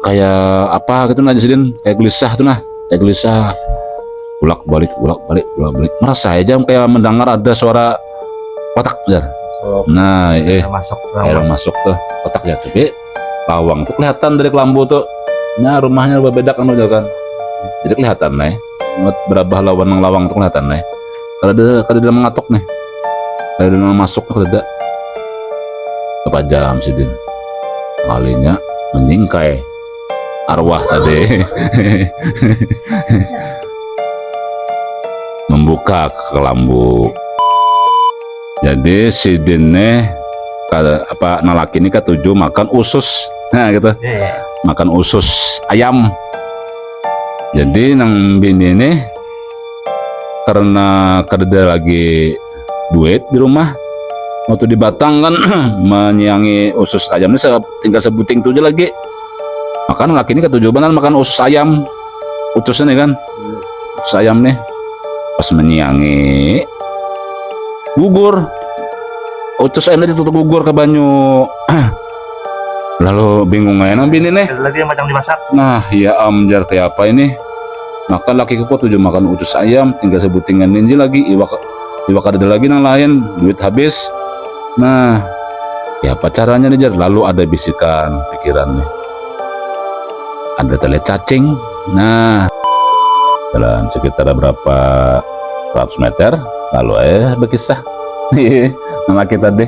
kayak apa gitu nah Sidin, kayak gelisah tuh nah, kayak gelisah, bolak balik merasa aja kayak mendengar ada suara kotak Jar. Nah air masuk tuh kotak ya, tapi lawang tuh kelihatan dari kelambu tuh, nah rumahnya berbeda kan udah kan, jadi kelihatan nih berapa lawan lawang tuh kelihatan nih, kalau dia mengatok nih, kalau dia masuk tuh ada berapa jam Sidin kalinya menyingkai arwah tadi membuka kelambu. Jadi si Dine apa nalaki ini ketujuh makan usus, nah gitu, makan usus ayam. Jadi nang bini ini karena kada lagi duit di rumah, waktu di Batang kan menyiangi usus ayam ini tinggal sebuting tuh aja lagi. Makan laki ini ketujuh benar makan usus ayam, utusnya nih kan, usus ayam nih, pas menyiangi gugur, utus ayam tadi tutup gugur ke banyu. Lalu bingung aja nang bini nih. Lagi yang macam dimasak. Nah ya Jar kayak apa ini? Maka laki kok tujuh makan utus ayam, tinggal sebutingan ninja lagi, iwak ada lagi nang lain, duit habis. Nah ya apa caranya nih Jar? Lalu ada bisikan pikiran nih, ada tele cacing. Nah jalan sekitar berapa ratus meter, lalu berkisah laki tadi,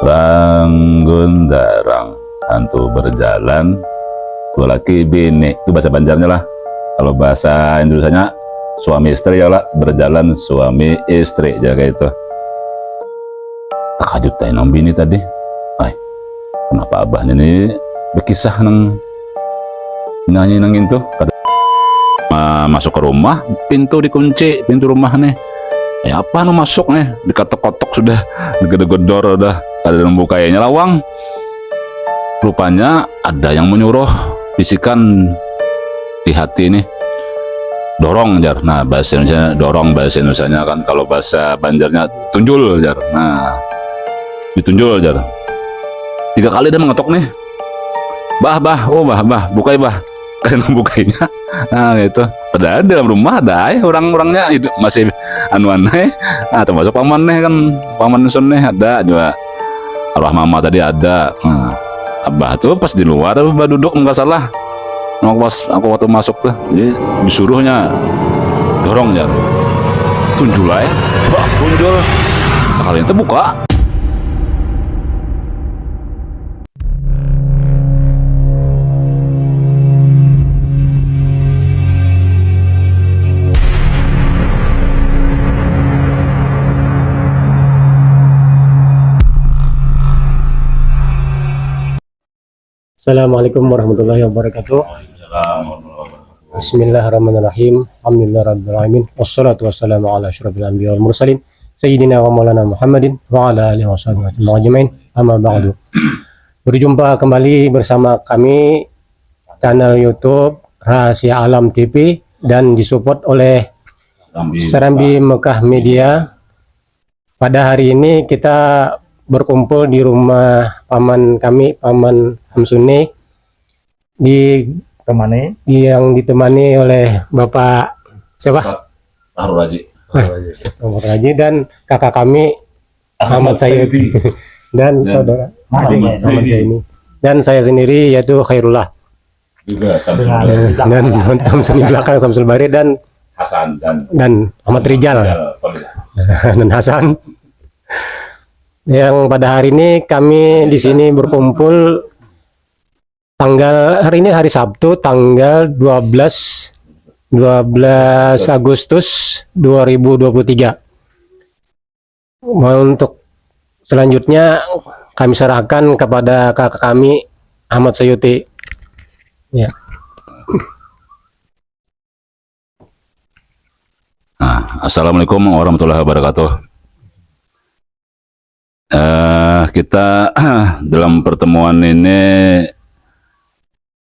Ranggun darang hantu berjalan dua laki bini, itu bahasa Banjarnya lah. Kalau bahasa Indonesianya suami istri ya lah, berjalan suami istri jaga itu. Takajut nang bini tadi, kenapa abahnya ini berkisah nang nyanyi nang itu. Masuk ke rumah, pintu dikunci, pintu rumah nih. Ya apa nu masuk nih, diketok-ketok sudah, digedor-gedor udah, ada yang bukanya lawang. Rupanya ada yang menyuruh, bisikan di hati nih, dorong Jar. Nah bahasa Indonesia dorong, bahasa Indonesianya kan, kalau bahasa Banjarnya tunjul Jar. Nah ditunjul Jar. 3 kali dia mengetok nih, bah bukai bah, kalian membukainya. Nah itu pada dalam rumah ada orang-orangnya masih anuan nah termasuk paman kan, paman Sun ada juga, arwah mama tadi ada. Abah tuh pas di luar abah duduk nggak salah, pas aku waktu masuk tuh jadi disuruhnya dorong ya, tunjul aja, tunjul sekali itu buka. Assalamualaikum warahmatullahi wabarakatuh. Bismillahirrahmanirrahim. Alhamdulillahirrahmanirrahim. Wassalatu wassalamu ala asyrafil anbiya wal mursalin Sayyidina wa maulana Muhammadin wa ala alihi wa sahbihi ajma'in. Amma ba'du. Berjumpa kembali bersama kami channel YouTube Rahasia Alam TV dan disupport oleh Serambi Mekah Media. Pada hari ini kita berkumpul di rumah paman kami, Paman Hamsuni, yang ditemani oleh Bapak siapa? Bapak Raji dan kakak kami Ahmad Sayyid dan saudara Ahmad Zaini dan saya sendiri yaitu Khairullah dan Samsul di belakang, Samsul Bari dan Hasan dan Ahmad Rijal dan Hasan. Yang pada hari ini kami di sini berkumpul hari ini hari Sabtu tanggal 12 Agustus 2023. Untuk selanjutnya kami serahkan kepada kakak kami Ahmad Sayuti. Ya. Assalamualaikum warahmatullahi wabarakatuh. Kita dalam pertemuan ini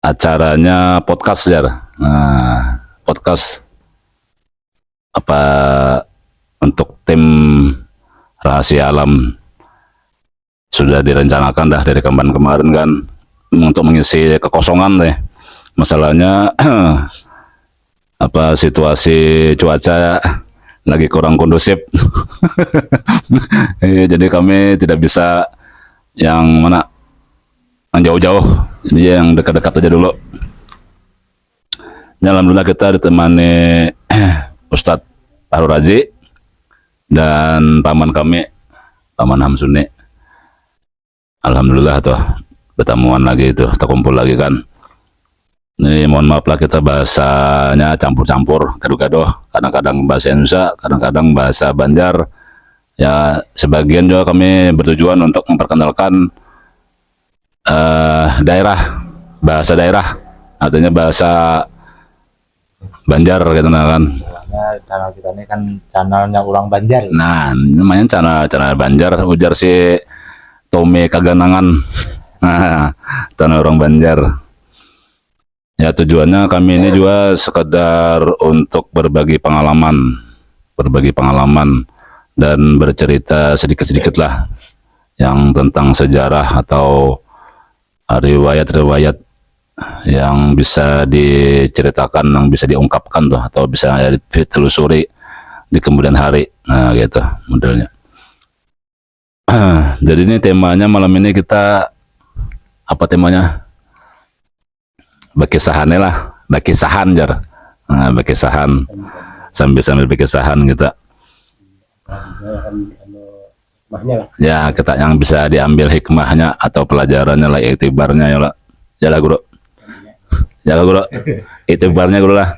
acaranya podcast ya. Podcast apa untuk tim Rahasia Alam sudah direncanakan dah dari kemarin kan. untuk mengisi kekosongan deh. Masalahnya apa situasi cuaca lagi kurang kondusif. Jadi kami tidak bisa yang mana yang jauh-jauh, jadi yang dekat-dekat aja dulu. Ya, alhamdulillah kita ditemani Ustadz Fahrul Razi dan paman kami, paman Hamsuni. Alhamdulillah tuh ketemuan lagi itu, terkumpul lagi kan. Ini mohon maaf lah kita bahasanya campur-campur, gaduh-gaduh. Kadang-kadang bahasa Indonesia, kadang-kadang bahasa Banjar. Ya sebagian juga kami bertujuan untuk memperkenalkan daerah, bahasa daerah, artinya bahasa Banjar gitu nah kan. Karena channel kita ini kan channelnya orang Banjar. Nah, namanya channel Banjar, ujar si Tommy Kaganangan. Nah, channel orang Banjar. Ya tujuannya kami ini juga sekedar untuk berbagi pengalaman dan bercerita sedikit-sedikit lah yang tentang sejarah atau riwayat-riwayat yang bisa diceritakan, yang bisa diungkapkan tuh, atau bisa ditelusuri di kemudian hari. Nah gitu modelnya. Jadi ini temanya malam ini kita apa temanya? Bakisahan lah, bakisahan jar. Nah, bakisahan sambil bakisahan kita. Ya kita yang bisa diambil hikmahnya atau pelajarannya lah, iktibarnya ya lah. Jalan guru. Jaga guru, itibarnya guru lah.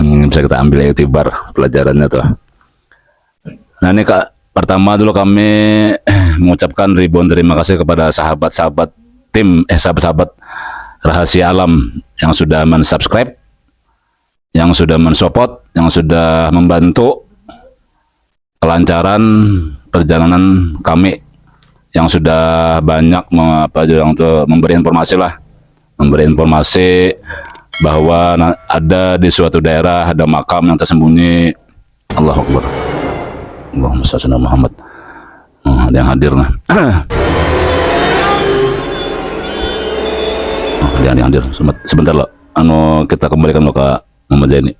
Bisa kita ambil itibar pelajarannya tuh. Nah ini kak, pertama dulu kami mengucapkan ribuan terima kasih kepada sahabat-sahabat tim, sahabat-sahabat Rahasia Alam yang sudah mensubscribe, yang sudah mensupport, yang sudah membantu kelancaran perjalanan kami, yang sudah banyak memberi informasi lah, memberi informasi bahwa ada di suatu daerah ada makam yang tersembunyi. Allahu Akbar. Allahumma shalli ala Muhammad. Ada yang hadir nah. Ada yang hadir. Sebentar loh. Kita kembalikan lo ke Muhammad Zaini.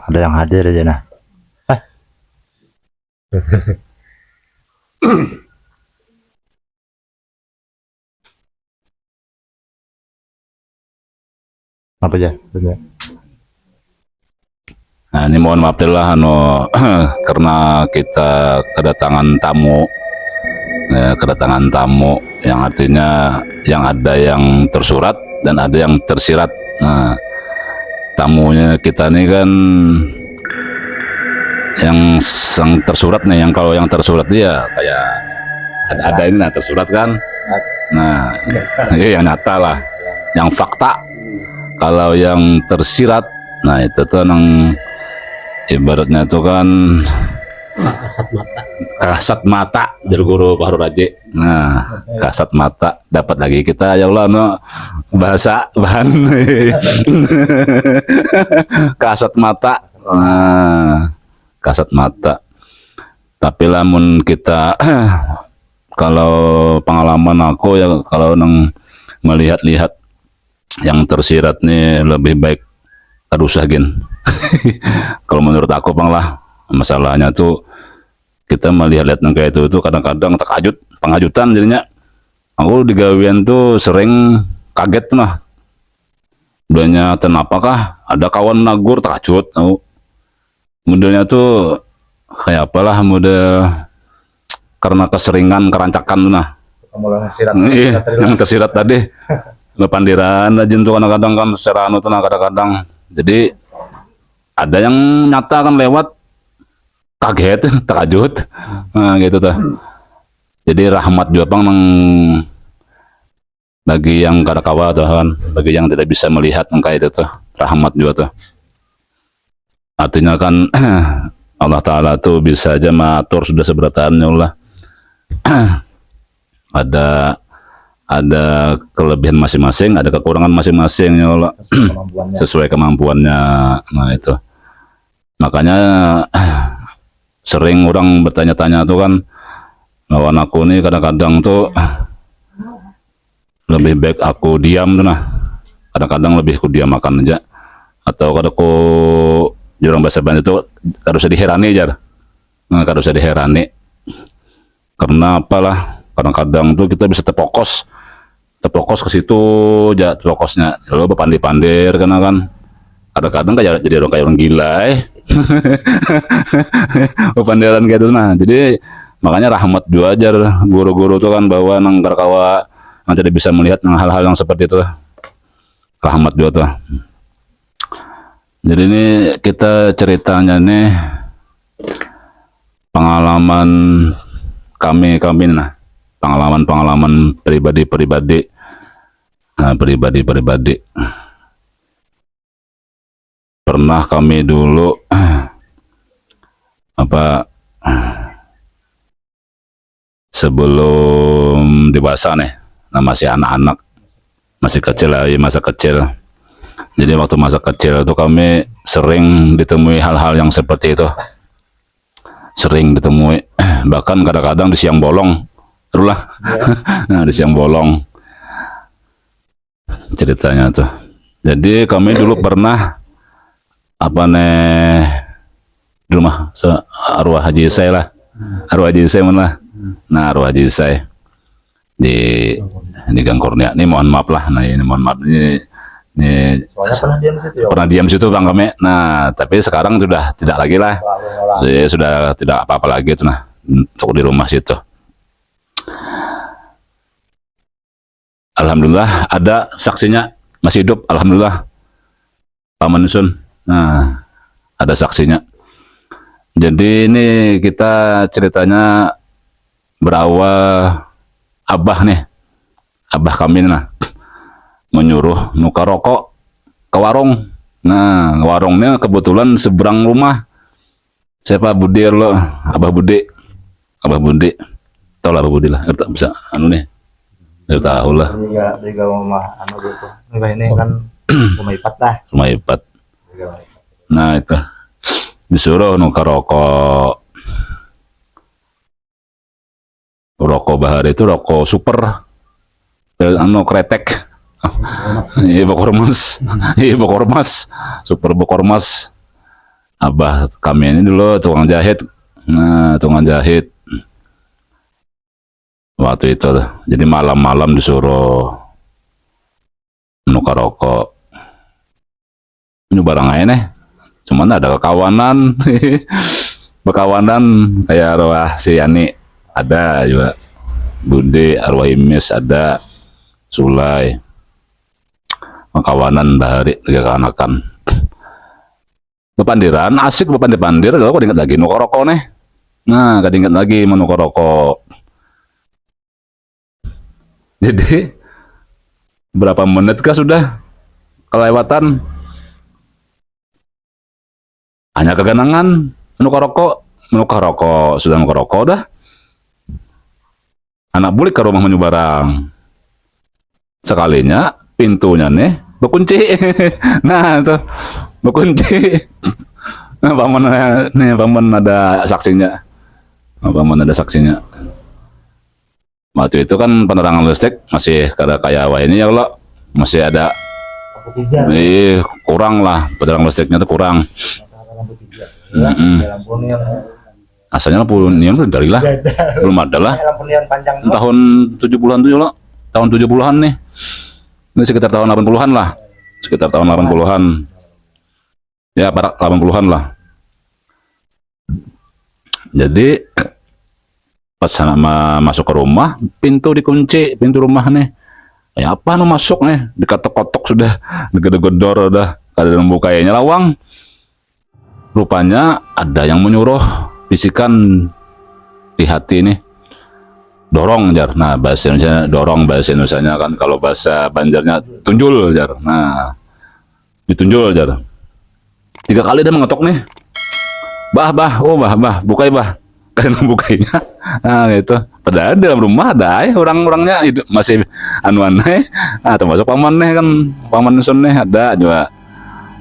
Ada yang hadir aja nah. Apa aja? Nah ini mohon maaf lah karena kita kedatangan tamu, yang artinya yang ada yang tersurat dan ada yang tersirat. Nah tamunya kita nih kan yang tersurat nih, yang kalau yang tersurat dia kayak ada ini nah tersurat kan. Nah iya yang nyata lah, yang fakta. Kalau yang tersirat, nah itu tuh yang ibaratnya tuh kan kasat mata dari guru Fahrul Razi. Nah kasat mata dapat lagi kita ya Allah bahasa bahan kasat mata. Nah kasat mata. Tapi lamun kita kalau pengalaman aku ya kalau melihat-lihat yang tersirat nih lebih baik usah gin. Kalau menurut aku bang lah, masalahnya tuh kita melihat-lihat kayak itu tuh kadang-kadang pengajutan jadinya. Aku di gawean tuh sering kaget mah. Udahnya kenapakah ada kawan nagur takajut tahu. Modelnya tuh kayak apalah model karena keseringan kerancakan nah. Yang tersirat tadi. Lepandiran aja tuh kadang-kadang kan serano tuh kadang-kadang. Jadi ada yang nyata kan lewat kaget, takajut. Nah gitu tuh. Jadi rahmat juga bang bagi yang kada kawa tuh kan, bagi yang tidak bisa melihat kayak itu tuh rahmat juga tuh. Artinya kan Allah Ta'ala tuh bisa aja matur sudah seberataannya Allah. ada kelebihan masing-masing, ada kekurangan masing-masing ya Allah. Kemampuannya. Sesuai kemampuannya. Nah itu makanya sering orang bertanya-tanya tuh kan, lawan aku nih kadang-kadang tuh lebih baik aku diam tuh, nah kadang-kadang lebih aku diam makan aja, atau kalau aku jurang bahasa Banjar itu kada usah diherani jar. Nah kada usah diherani, karena apalah, kadang-kadang tuh kita bisa terfokus ke situ aja terfokusnya, lalu berpandir-pandir karena kan kadang-kadang kayak jadi orang gila pandiran gitu. Nah jadi makanya rahmat juga ajar guru-guru tuh kan, bahwa nangkar kawa nanti bisa melihat hal-hal yang seperti itu, rahmat juga tuh. Jadi ini kita ceritanya nih pengalaman kami nah, pengalaman pribadi. Nah, pribadi. Pernah kami dulu sebelum dewasa nih, nah masih anak-anak, masih kecil lah, masa kecil. Jadi waktu masa kecil itu kami sering ditemui hal-hal yang seperti itu, sering ditemui, bahkan kadang-kadang di siang bolong, lah. Nah di siang bolong ceritanya tuh. Jadi kami dulu pernah di rumah arwah Haji saya lah, arwah Haji saya mana. Nah arwah Haji saya di Gang Kurnia ini, mohon maaf lah, nah ini mohon maaf ini Soalnya pernah diam di situ ya. pernah diam situ Bang kami. Nah tapi sekarang sudah tidak lagi lah, jadi sudah tidak apa-apa lagi tuh, nah untuk di rumah situ. Alhamdulillah ada saksinya, masih hidup, alhamdulillah, Pak Mansun. Nah ada saksinya. Jadi ini kita ceritanya berawal abah kami nah menyuruh nuka rokok ke warung. Nah warungnya kebetulan seberang rumah siapa Budi lo, Abah Budi tau lah, Abah Budi lah, kita bisa nih, kita tahu lah. Dari rumah anu gitu. Ini kan rumah ipat dah. Rumah ipat. Nah itu disuruh nuka rokok bahar itu rokok super, kretek. Iya Bokormas, super Bokormas. Abah kami ini dulu tukang jahit. Nah tukang jahit waktu itu, jadi malam-malam disuruh menukar rokok. Ini barang aja nih, cuman ada kekawanan berkawanan kayak arwah si Yani ada juga, Bude, arwah Imis ada, Sulai, kawanan bahari tiga kanakan bepandiran asik, bepandir kalau kau ingat lagi nukar rokok nih. Nah kau ingat lagi menukar rokok. Jadi berapa menit kah sudah kelewatan, hanya keganangan menukar rokok sudah menukar rokok dah, anak bulik ke rumah menyubarang, sekalinya pintunya nih berkunci. Nah itu berkunci. Nah, paman ada saksinya. Waktu itu kan penerangan listrik masih kayak ini ya Allah, masih ada kurang lah, penerangan listriknya tuh kurang. Asalnya lampu neon dari lah, belum ada lah. Tahun 70-an tuh ya Allah, tahun 70-an nih. Ini sekitar tahun 80-an lah. Sekitar tahun 80-an. Ya, barak 80-an lah. Jadi pas masuk ke rumah, pintu dikunci, pintu rumah nih. Ya apa masuk nih, diketok-ketok sudah, digedor-gedor udah, kada membukainya lawang. Rupanya ada yang menyuruh, bisikan di hati nih. Dorong jar. Nah bahasa Indonesia dorong, bahasa Indonesianya kan, kalau bahasa Banjarnya tunjul jar. Nah ditunjul jar. 3 kali dia mengetok nih. Bah, bukai bah. Kalian membukainya. Nah gitu. Padahal dalam rumah ada orang-orangnya hidup masih anu-aneh. Termasuk pamannya kan, paman sonnya ada juga.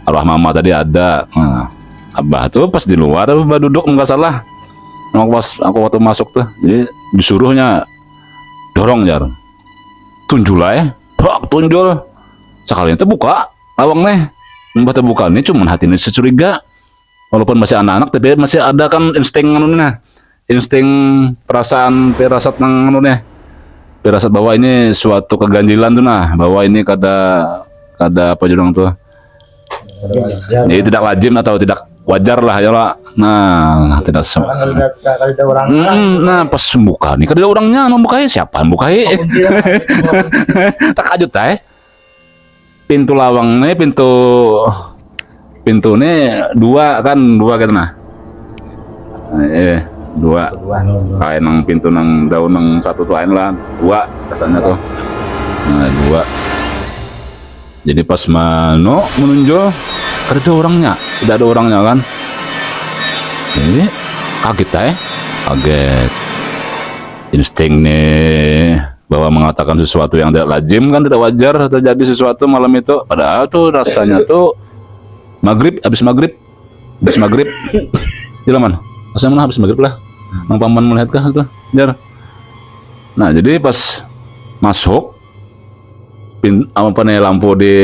Arwah mama tadi ada. Abah tuh pas di luar abah duduk nggak salah. Pas aku waktu masuk tuh, jadi disuruhnya dorong jar. Tunjul aja, brak tunjul. Sekali itu buka lawang nih. Mbah terbuka ini cuman hati ini securiga. Walaupun masih anak-anak tapi masih ada kan insting anunya. Insting perasaan pirasat nang anunya. Pirasat bahwa ini suatu keganjilan tuh nah, bahwa ini kada apa judul tuh. Jadi tidak lazim atau tidak wajar lah ya lah. Nah, tidak semua. Nah, pas buka nih kada ada orangnya, membukai siapa yang bukai? Tak kajut pintu lawang nih, pintu nih dua gitu nah. Dua. Kayak nang pintu nang daun nang satu tuh lain lah, dua rasanya tuh. Nah, dua. Jadi pas menunjuk ada orangnya, tidak ada orangnya kan. Jadi kaget kaget. Insting nih bahwa mengatakan sesuatu yang tidak lazim kan tidak wajar terjadi sesuatu malam itu. Padahal tuh rasanya tuh habis maghrib. Di mana? Rasanya mana habis maghrib lah. Mang paman melihat kah tuh, jar. Nah, jadi pas masuk apa nih lampu di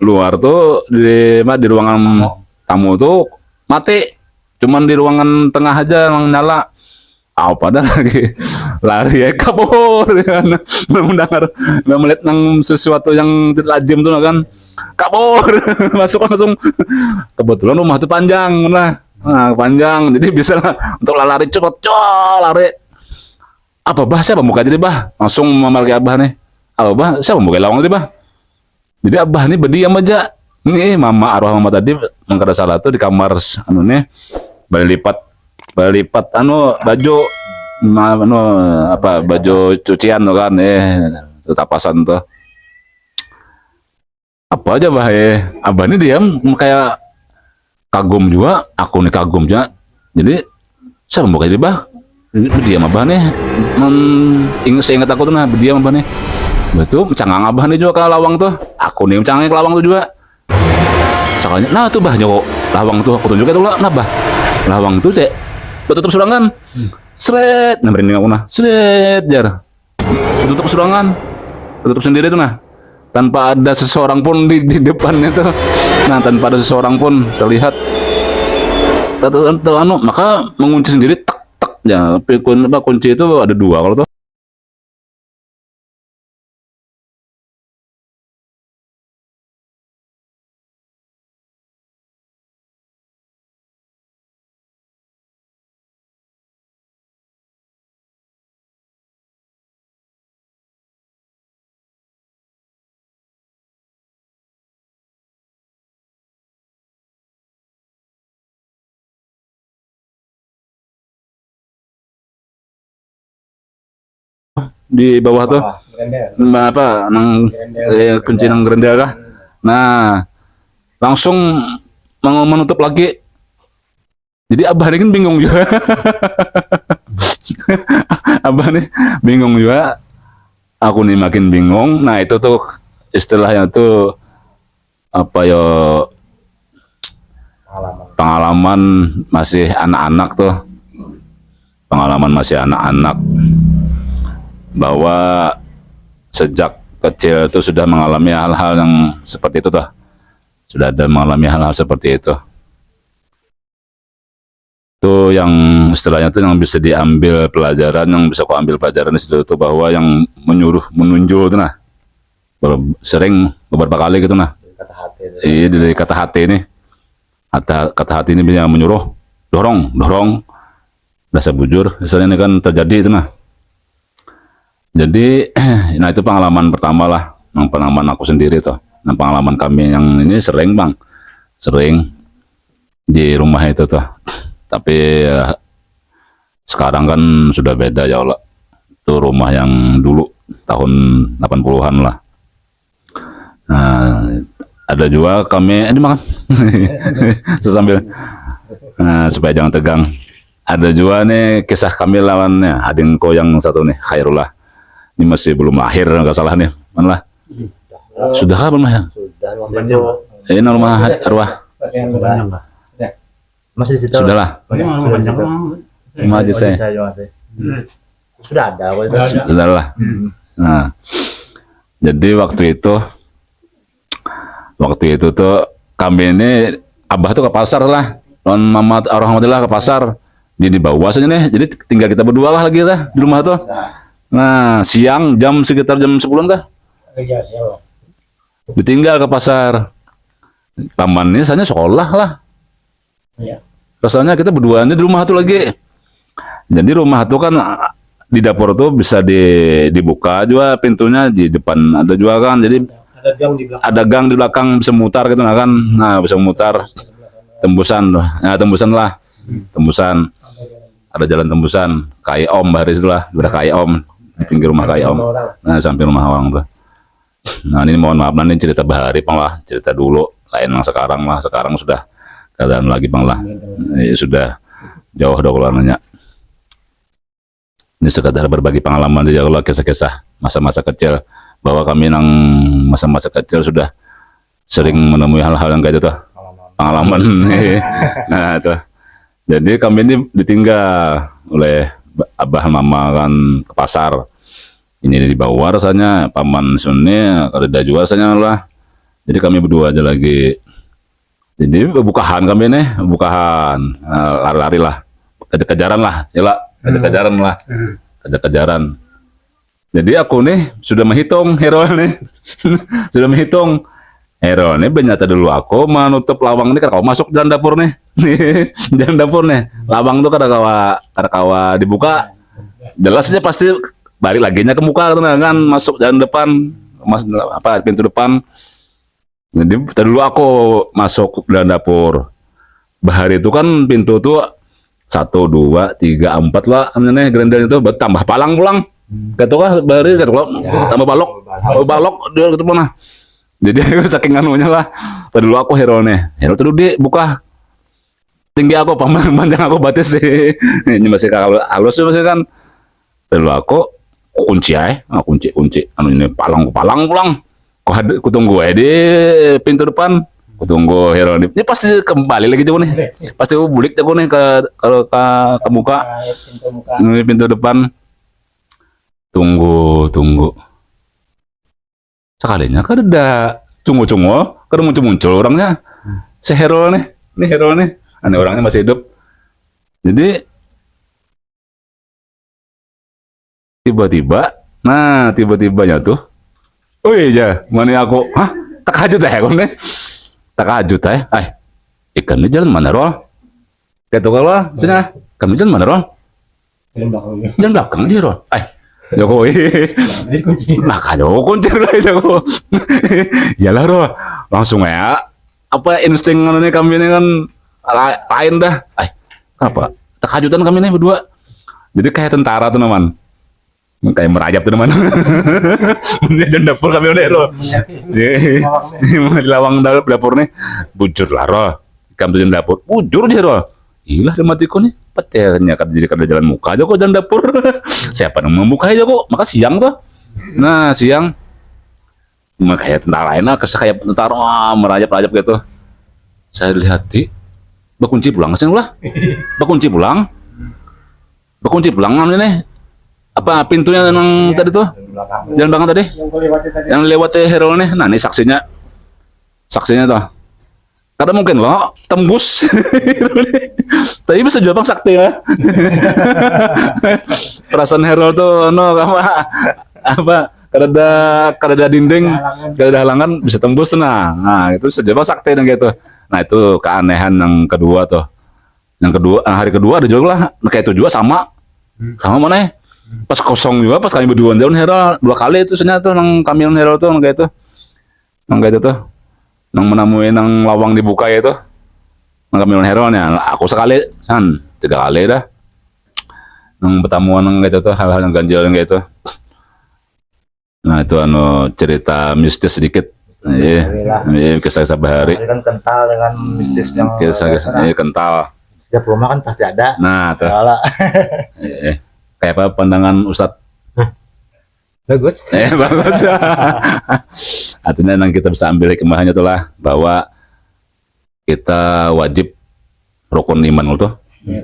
luar tuh di ruangan tamu tuh mati, cuman di ruangan tengah aja yang nyala. Padahal lagi lari kabur kan, mendengar melihat nang sesuatu yang tidak lazim tuh kan, kabur masuk langsung. Kebetulan rumah tuh panjang lah, panjang jadi bisa lah untuk lari cepet lari. Apa bah siapa buka jadi bah langsung memarki abah nih. Abah siapa buka lawang tadi bah. Jadi abah nih berdiam aja. Nih arwah mama tadi mengkada salah tuh di kamar anu nih balik lipat baju baju cucian tuh kan tapasan tuh. Apa aja bah abah ini diam kayak kagum juga, aku nih kagum juga. Jadi saya membuka jadi bah berdiam abah nih. Seingat aku tuh nah berdiam abah nih. Betul, cangang abah nih juga ke lawang tuh. Aku nih cangang ke lawang tuh juga. Cakanya, nah tuh bah nyoko lawang tuh aku tunjuk itu lah, nah bah lawang tuh tutup surangan. Seret, nah merinding aku nah. Seret jar. Tutup surangan. Tutup sendiri tuh nah. Tanpa ada seseorang pun di depannya tuh. Nah, tanpa ada seseorang pun terlihat. Maka mengunci sendiri tak ya. Kunci itu ada dua kalau tuh. Di bawah tuh kunci nang gerendel kah. Nah langsung mau menutup lagi. Jadi abah ini kan bingung juga. Abah nih bingung juga, aku nih makin bingung. Nah itu tuh istilahnya tuh apa ya, pengalaman masih anak-anak tuh, pengalaman masih anak-anak bahwa sejak kecil itu sudah mengalami hal-hal yang seperti itu tuh, sudah ada mengalami hal-hal seperti itu. Itu yang istilahnya tuh yang bisa diambil pelajaran, yang bisa aku ambil pelajaran di situ tuh bahwa yang menunjuk tuh nah sering beberapa kali gitu nah. Iya dari kata hati ini, kata hati ini bisa menyuruh dorong dasar bujur istilahnya ini kan terjadi itu nah. Jadi nah itu pengalaman pertama lah, pengalaman aku sendiri tuh. Nah pengalaman kami yang ini sering di rumah itu tuh. Tapi sekarang kan sudah beda ya Allah. Itu rumah yang dulu tahun 80-an lah. Nah, ada juga kami ini makan. Sambil supaya jangan tegang. ada juga nih kisah kami lawannya adingku yang satu nih Khairullah. Ini masih belum lahir nggak salah nih. Mana lah? Sudah kah belum ya? Sudah Panjang. Ini rumah arwah. Masih di situ. Sudah lah. Rumah aja saya. Sudah ada kok itu. Sudah lah. Nah, jadi waktu itu tuh kami ini abah tuh ke pasar lah, non mama alhamdulillah ke pasar, dia di bawah saja nih, jadi tinggal kita berdua lah lagi lah di rumah tuh. Nah siang sekitar jam 10-an kah, ditinggal ke pasar, pamannya saya sekolah lah, rasanya kita berduanya di rumah tuh lagi. Jadi rumah tuh kan di dapur tuh bisa dibuka juga pintunya, di depan ada juga kan, jadi ada gang di belakang bisa mutar gitu nah kan, nah bisa mutar tembusan lah, tembusan ada jalan tembusan kayak om baris itulah, udah kayak om di pinggir rumah kayak om, nah sampai rumah orang tuh. Nah ini mohon maaf ini cerita bahari pang lah, cerita dulu lain yang sekarang lah, sekarang sudah keadaan lagi pang lah, sudah jauh dokulannya. Ini sekadar berbagi pengalaman aja kalau kisah-kisah masa-masa kecil, bahwa kami nang masa-masa kecil sudah sering menemui hal-hal yang kayak itu pengalaman. Nah itu jadi kami ini ditinggal oleh abah mama kan ke pasar, ini dibawa rasanya paman Sunni ada juga rasanya lah, jadi kami berdua aja lagi. Jadi bukahan kami nih, lari-lari lah, kejaran lah ya lah, kejaran. Jadi aku nih sudah menghitung hero nih, sudah menghitung hero nih. Ternyata dulu aku menutup lawang ini karena kau masuk jalan dapur nih, jalan dapur nih. Lawang tuh kada kawa dibuka, jelasnya pasti balik laginya ke muka kan, masuk jalan depan, pintu depan. Jadi dulu aku masuk jalan dapur. Bahari itu kan pintu tuh 1, 2, 3, 4 lah, namanya gerendel itu tambah palang pulang. Gak tau kah bari tambah balok dia gitu mana. Jadi saking anunya lah. Tadi dulu aku hero tuh di buka tinggi aku panjang aku batis sih. Ini masih halus sih masih kan. Tadi dulu aku kunci anu ini palang pulang. Ku tunggu di pintu depan. Ku tunggu hero ini pasti kembali lagi jago nih. Pasti bulik jago nih ke muka. Ini pintu depan. Tunggu sekalinya kan ada cungu kan muncul orangnya, si hero nih aneh orangnya masih hidup. Jadi tiba-tibanya tuh mana aku takajud ikan ini jalan mana Rol, kayak tuh kalau sana kami jalan mana Rol, jalan belakang dia Rol, Jokowi, makanya kunci lah Joko. Yalah Ro, langsung ya. Apa insting nih kami ini kan lain dah. Apa? Terkajutan kami nih berdua. Jadi kayak tentara tuh teman, kayak merajap tuh teman. Jalan dapur kami udah Ro. Di lawang dapur nih, bujur lah Ro. Kami jalan dapur, bujur dia Ro. Ilah dia matiku nih, petirnya kan jadi kada jalan muka aja kok jalan dapur. Siapa yang membuka aja kok, maka siang tuh. Nah siang, kayak tentara lain lah, kayak tentara merajap gitu. Saya lihat bakunci pulang sih lah, bakunci pulang nih. Apa pintunya yang tadi tuh, jalan belakang tadi, yang lewati hero nih. Nah ini saksinya tuh. Karena mungkin lo tembus, tapi bisa juga bang sakti ya. Perasaan hero tuh, apa? Kada ada dinding, kada ada halangan bisa tembus nah itu bisa jadi sakti dan gitu. Nah itu keanehan yang kedua tuh. Hari kedua ada juga lah, kayak itu juga sama mana ya? Pas kosong juga, pas kami berdua jalan hero 2 kali itu sebenarnya tuh, nang kami hero tuh kayak itu tuh. Nang menemui nang lawang dibuka itu, nang kami hero nya aku sekali 3 kali dah nang pertemuan nang gitu tuh, hal-hal yang ganjil yang gitu. Nah itu cerita mistis sedikit, kisah bahari kan kental dengan mistis yang kisah kental setiap rumah kan pasti ada. Nah, tuh. Kalau Kayak apa pandangan Ustadz? bagus. Bagus. Artinya yang kita bisa ambil hikmahnya itulah bahwa kita wajib rukun iman itu Ya,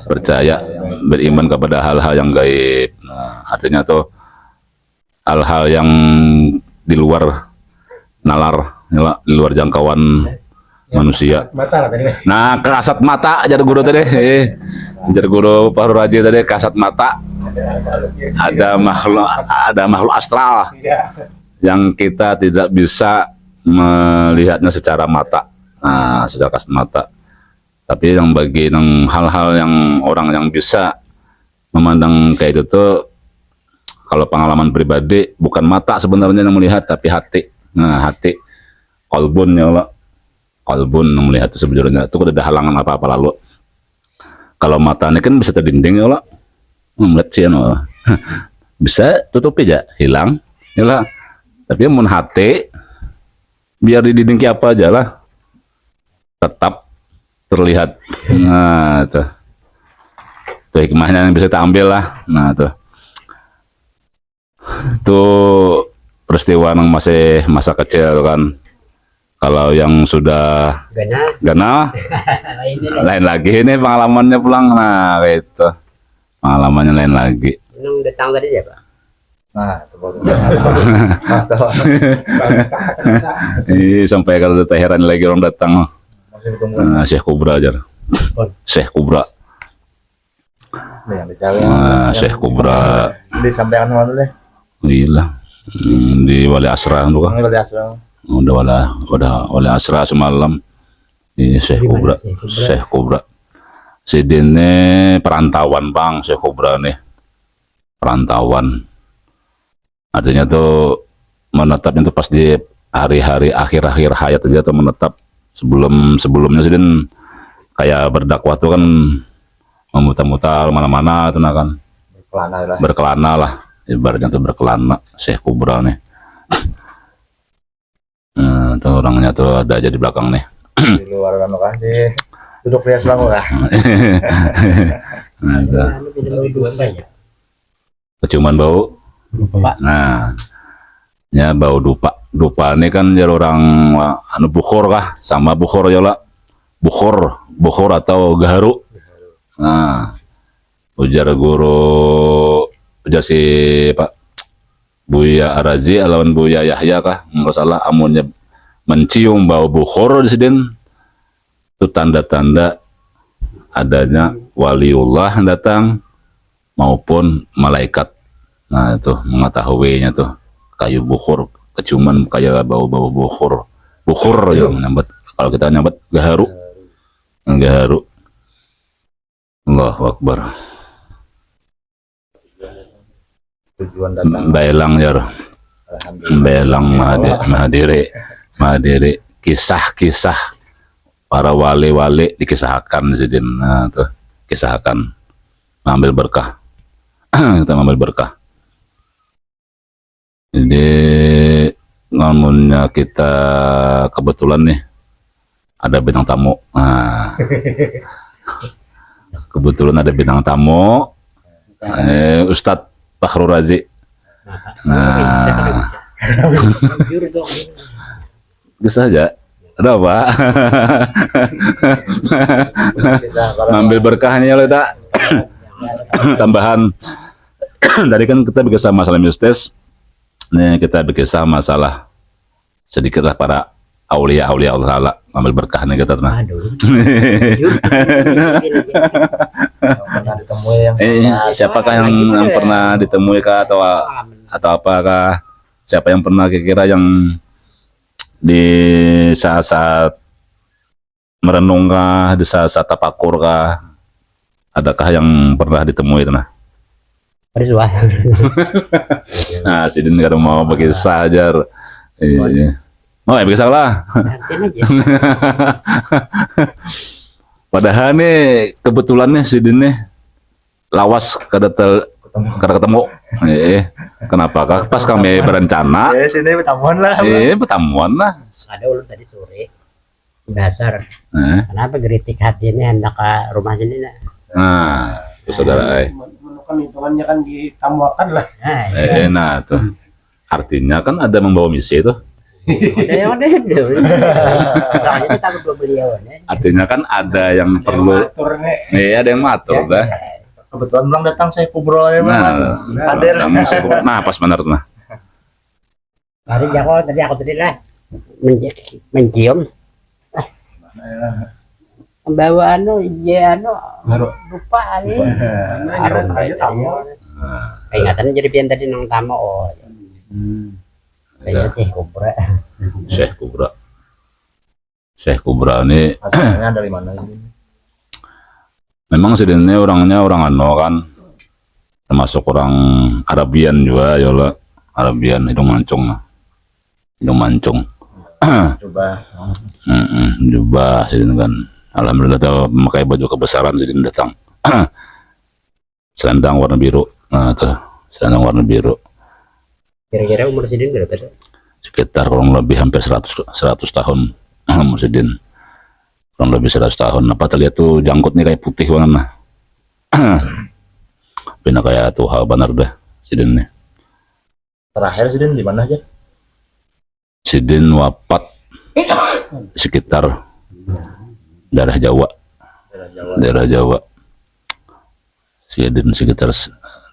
percaya beriman kepada hal-hal yang gaib. Nah, artinya tuh hal-hal yang di luar nalar, di luar jangkauan manusia. Mata lah tadi. Nah, kasat mata ajar guru tadi. Ajar guru Pak Raji tadi kasat mata. Ada makhluk astral yang kita tidak bisa melihatnya secara mata. Nah, secara kasat mata. Tapi yang bagi yang hal-hal yang orang yang bisa memandang kayak itu tuh, kalau pengalaman pribadi bukan mata sebenarnya yang melihat tapi hati. Nah, hati kolbun ya Allah. Kolbun yang melihat itu sebenarnya itu udah ada halangan apa-apa lalu. Kalau mata ini kan bisa terdinding ya Allah. Melihat sih ya bisa tutup aja hilang ya lah. Tapi mun hati biar didinding apa aja lah tetap terlihat. Nah, tuh hikmahnya yang bisa kita ambil lah. Nah, tuh peristiwa yang masih masa kecil kan. Kalau yang sudah ganal lain lagi ini pengalamannya pulang. Nah, kayak itu pengalamannya lain lagi. Minum datang tadi ya Pak? Nah, itu bagus. Sampai kalau udah heran lagi orang datang. Masih ditunggu. Nah, Syekh Kubra aja. Syekh Kubra. Syekh Kubra. Disampaikan mana deh? Gila. Di Wali Asra tuh kan. Ini berarti asal. Udah Wali Asra semalam. Ini Syekh Kubra. Syekh Kubra. Sidine perantauan Bang, Syekh Kubra nih. Perantauan. Artinya tuh menetapnya tuh pas di hari-hari akhir-akhir hayat aja tuh menetap. Sebelumnya sih kayak berdakwah tuh kan memutar-mutar mana-mana tuh kan. Berkelana lah. Ibaratnya tuh berkelana Syekh Kubra nih. Nah, tuh orangnya tuh ada aja di belakang nih. Di luar kan kasih. Duduk di atas bangku lah. Nah, itu. Keciuman bau. Nah, ya bau dupa. Dupa ini kan jadi orang anu bukhor kah? Sama bukhor ya lah. Bukhor atau gaharu. Nah, ujar si Pak Buya Arazi lawan Buya Yahya kah? Nggak salah amunnya mencium bau bukhor di sini. Itu tanda-tanda adanya waliullah yang datang maupun malaikat. Nah, itu mengetahuinya tuh kayu bukhur, keciuman kayak bau-bau bukhur yang nyambat. Kalau kita nyambat gaharu. Allahu Akbar. Tujuan datang. Belang ya. Belang mahadiri kisah-kisah para wali-wali dikisahkan di sini. Nah, tuh kisahkan mengambil berkah. Kita mengambil berkah. Jadi namunnya kita kebetulan nih ada bintang tamu. Nah, kebetulan ada bintang tamu. Ustadz Fakhrul Razi. Nah, bisa aja. Ada apa? Ngambil berkahnya loh tak. Tambahan. Tadi kan kita berkisah masalah mistis. Nih kita berkisah masalah sedikit lah para aulia Allah Ta'ala. Ngambil berkahnya kita tenang. Siapakah yang pernah ditemui kah atau apakah siapa yang pernah kira-kira yang di saat-saat merenungkah, di saat-saat tapakur kah, adakah yang pernah ditemui itu nah? Nah, Sidin kalau mau berkisah aja. Iya. Oh, ya berkisah lah. Padahal nih kebetulan nih Sidin nih lawas kada ketemu. Kenapa kah? Pas kami berencana. Sini pertemuan lah. Pertemuan lah. Ada ulun tadi sore. dasar. Kenapa geritik hati ini hendak ke rumah sini nah? Nah, itu saudara. Menemukan hitungannya kan ditamuakan lah. Nah, iya. Nah tuh. Artinya kan ada membawa misi itu. Ada. Soalnya kita takut beliau nih. Artinya kan ada yang perlu. Iya, ada yang matur dah. Kebetulan bilang datang saya kubro ya Nah, hadir. nah pas benar tuh. Nah. Tadi aku tadi lah mencium. Membawa lupa nih. Harus aja tamu. Ingatannya jadi pian tadi nang tamu. Oh. Kayaknya Syekh Kubra ini asalnya dari mana ini? memang sebenarnya orangnya orang kan, termasuk orang Arabian juga ya lah, Arabian hidung mancung. Coba Jubah sidin kan, alhamdulillah tahu memakai baju kebesaran sidin datang. Selendang warna biru, nah tuh selendang warna biru. Kira-kira umur Sidin berapa tuh? Sekitar kurang lebih hampir 100 tahun umur Sidin, kurang lebih 100 tahun. Apa terlihat tuh jangkutnya kayak putih banget nah. Bina kayak tuh benar dah Sidin nih. terakhir sih di mana aja? Sidin wafat sekitar daerah Jawa. Daerah Jawa. Sidin sekitar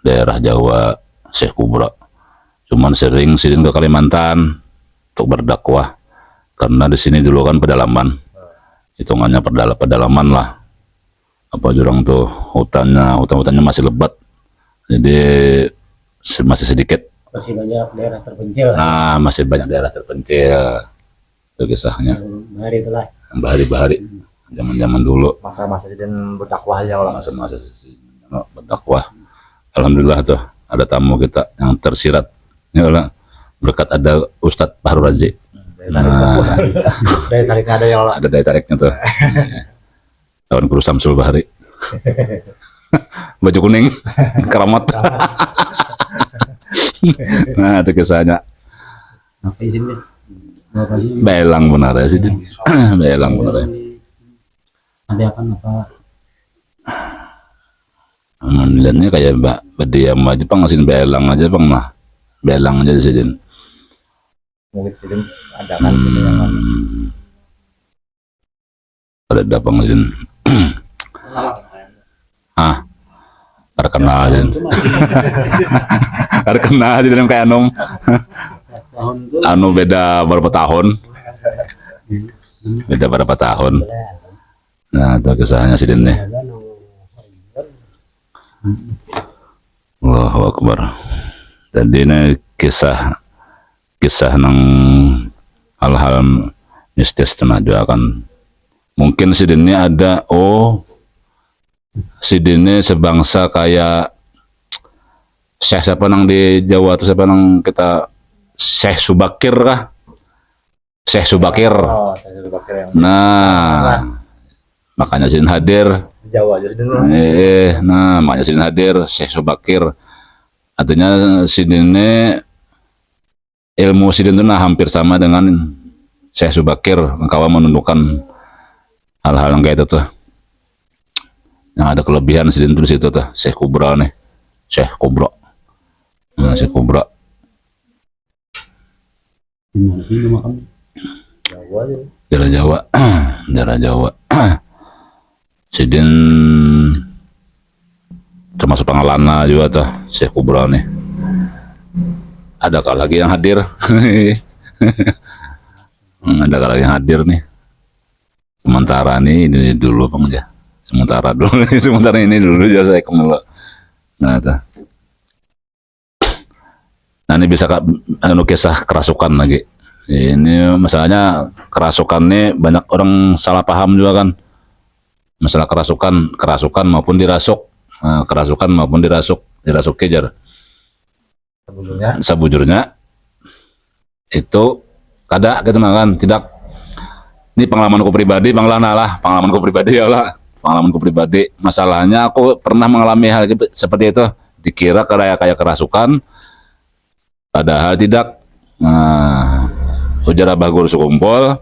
daerah Jawa, Syekh Kubra. Cuman sering Sidin ke Kalimantan untuk berdakwah karena di sini dulu kan pedalaman, hitungannya pedalaman lah. Apa jurang tuh hutannya masih lebat, jadi masih sedikit. Masih banyak daerah terpencil. Nah, masih banyak daerah terpencil. Itu kisahnya. Bahari itulah. Bahari zaman dulu. Masa-masa dan berdakwah aja kalau Masa-masa berdakwah. Alhamdulillah tuh ada tamu kita yang tersirat. Ya Allah, berkat ada Ustadz Bahru Razi. Daya tarik ada yang Ada daya tariknya tuh. Kawan Guru Samsul Bahri. Baju kuning, keramat. Nah, itu kisahnya. Apa izin deh? Belang benar ya sih. Belang benar ya. Ada apa? Lihatnya kayak berdiam aja Bang, ngasih belang aja Bang mah. Belang aja sih. mungkin sih ada kan sih yang Ada Bang Jin. Terkenal aja. Terkenal aja dalam kayak anu beda berapa tahun. Beda berapa tahun. Nah, itu kisahnya sih nih. Allahu Akbar. Tadi ini kisah nang hal-hal mistis tenaga kan. Mungkin sidin ini ada sidin ini sebangsa kayak Syekh siapa nang di Jawa tuh siapa nang kita Syekh Subakir kah? Syekh Subakir. saya juga pakai yang Nah, makanya sidin hadir. Jawa jadi dulu Nah, makanya sidin hadir Syekh Subakir. Artinya sidin ini ilmu sidin itu hampir sama dengan Syekh Subakir. Engkau menundukkan hal-hal yang kayak itu tuh. Yang ada kelebihan sidin itu di situ tuh. Syekh Kubra nih. Syekh Kubra. Nah, Syekh Kubra. Daerah Jawa. Daerah Jawa. Sidin termasuk pengalana juga tuh Syekh Kubra nih. Adakah lagi yang hadir? Adakah lagi yang hadir nih? Sementara nih ini dulu Bang ya. Sementara dulu. Sementara ini dulu ya saya kemula. Nah, tuh. Nah, ini bisa kisah kerasukan lagi. Ini masalahnya kerasukan nih banyak orang salah paham juga kan. Masalah kerasukan maupun dirasuk. Nah, kerasukan maupun dirasuk kejar. Sebujurnya itu kada gitu kan tidak. Ini pengalamanku pribadi, pengalamanku pribadi. Masalahnya aku pernah mengalami hal seperti itu, dikira kayak kerasukan, padahal tidak. Nah, ujar Abah Guru Sukumpul,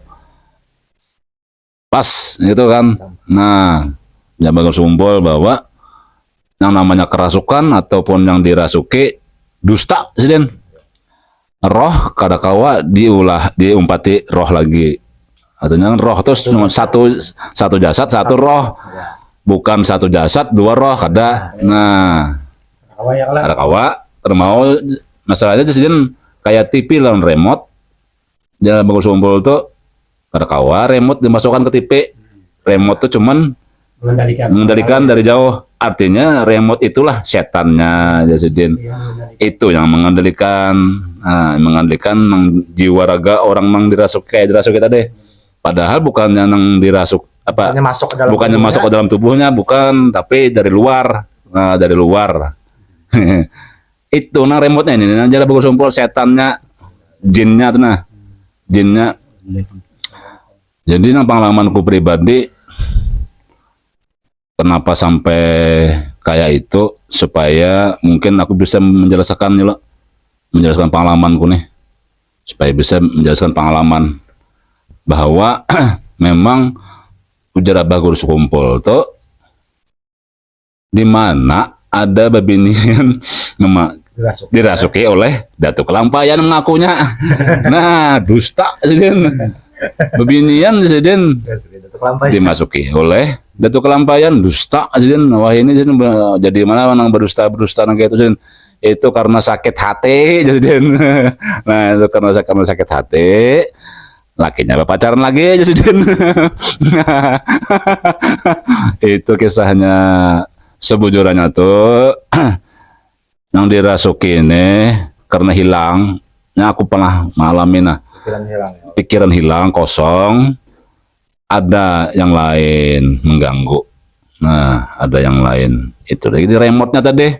pas gitu kan. Nah, yang bagus kumpul bahwa yang namanya kerasukan ataupun yang dirasuki dusta siden. Roh kadakawa diumpati roh lagi. Artinya roh terus cuma satu jasad satu roh. Bukan satu jasad dua roh kada. Nah, ada kawa termau masalahnya siden kayak TV lawan remote. Dia bagus kumpul tuh kada kawa remote dimasukkan ke TV. Remote tuh cuman mengendalikan dari jauh. Artinya remote itulah setannya Jasidin. Itu yang mengendalikan, mengendalikan jiwa raga orang mang dirasuk kayak dirasuk kita deh. Padahal bukannya yang dirasuk apa? Bukannya masuk ke dalam tubuhnya, bukan, tapi dari luar. Nah, dari luar. Itu nah remote-nya ini. Nah, jadi bagus kumpul setannya, jinnya tuh nah, jinnya. Jadi nah pengalamanku pribadi. Kenapa sampai kayak itu supaya mungkin aku bisa menjelaskan pengalamanku nih, supaya bisa menjelaskan pengalaman bahwa memang ujar bagus kumpul tuh di mana ada babinian dirasuki oleh Datuk Kelampayan mengakunya. Nah, dusta siden. Babinian siden dimasuki oleh Datuk Kelampayan dusta siden. Wah ini siden jadi mana orang berdusta kayak itu siden. Itu karena sakit hati siden. Nah, itu karena sakit hati. Lakinya pacaran lagi aja siden. Itu kisahnya sebujurannya tuh yang dirasuki ini karena hilang. Nah, aku pernah ngalamin pikiran hilang kosong. Ada yang lain mengganggu. Nah, ada yang lain itu. Jadi remote-nya tadi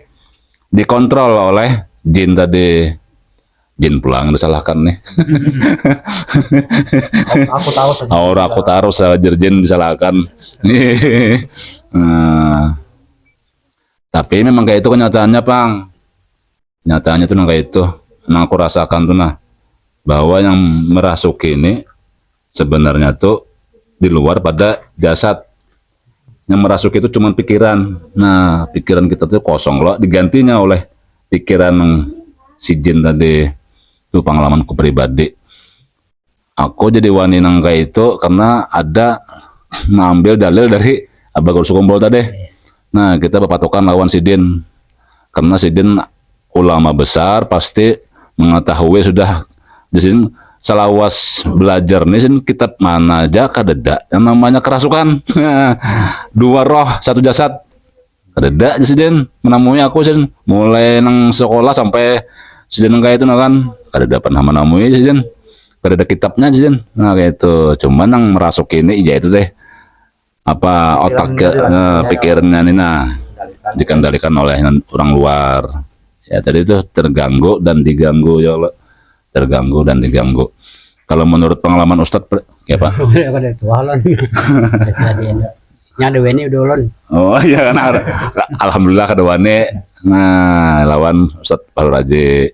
dikontrol oleh jin tadi. Jin pulang disalahkan nih. Aku tahu saja. Aku taruh saja jin disalahkan. Nah, tapi memang kayak itu kenyataannya, Pang. Nyatanya tuh kayak itu. Nah, aku rasakan tuh nah bahwa yang merasuki ini sebenarnya tuh di luar pada jasad. Yang merasuki itu cuma pikiran. Nah, pikiran kita tuh kosong loh, digantinya oleh pikiran si jin tadi. Itu pengalamanku pribadi. Aku jadi wani nang kayak itu karena ada ngambil dalil dari Abah Kumpul tadi. Nah, kita berpatokan lawan si Din. Karena si Din ulama besar pasti mengetahui sudah di sini selawas belajar nih sin kitab mana aja kadeda yang namanya kerasukan. Dua roh satu jasad kadeda Din menemui aku sin mulai nang sekolah sampai sin kayak itu nah kan kadeda pernah menemui sin kadeda kitabnya sin. Nah kayak itu cuman yang merasuk ini ya itu deh apa otak pikirannya ini nah dikendalikan oleh orang luar ya. Tadi itu terganggu dan diganggu ya Allah. Terganggu dan diganggu. Kalau menurut pengalaman Ustadz, ya Pak? Kada tualan. Nya deweni udolon. Oh iya kan alhamdulillah keduanya. Nah, lawan Ustadz Baru Raji.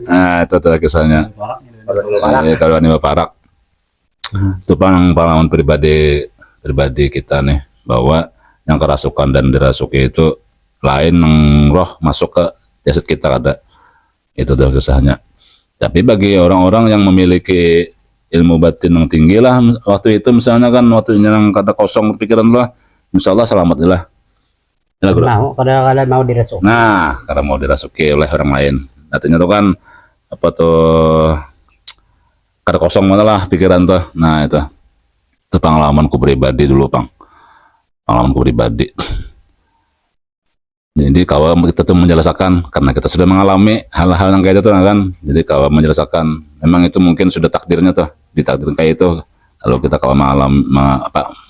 Nah, itu tuh kisahnya. Kalau ini Parak. Itu pengalaman pribadi kita nih bahwa yang kerasukan dan dirasuki itu lain yang roh masuk ke jasad kita ada. Itu tuh kisahnya. Tapi bagi orang-orang yang memiliki ilmu batin yang tinggi lah waktu itu misalnya kan waktu yang kata kosong pikiran lah, insya Allah selamat lah. Mau kadang-kadang mau dirasuki. Nah, karena mau dirasuki oleh orang lain. Artinya tuh kan apa tuh kada kosong mana lah pikiran tuh. Nah itu pengalamanku pribadi dulu, Pang. Pengalamanku pribadi. Jadi kalau kita tuh menjelaskan karena kita sudah mengalami hal-hal yang kayak itu kan. Jadi kalau menjelaskan memang itu mungkin sudah takdirnya tuh, ditakdirkan kayak itu. Kalau kita kalau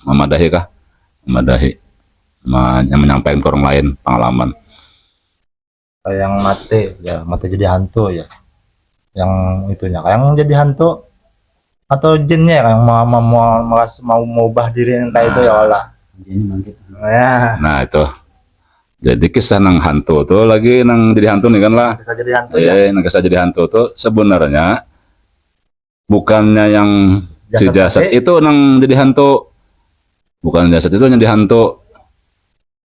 memadahi yang menyampaikan ke orang lain pengalaman. Yang mati jadi hantu ya. Yang itunya yang jadi hantu atau jinnya yang mau mengubah diri yang kayak itu ya Allah. Ya. Nah itu. Jadi kisah nang hantu tuh lagi nang jadi hantu nih kan lah. Bisa jadi hantu ya. Nang kisah jadi hantu tuh sebenarnya bukannya yang si jasad tadi. itu yang jadi hantu, bukan jasad itu yang jadi hantu,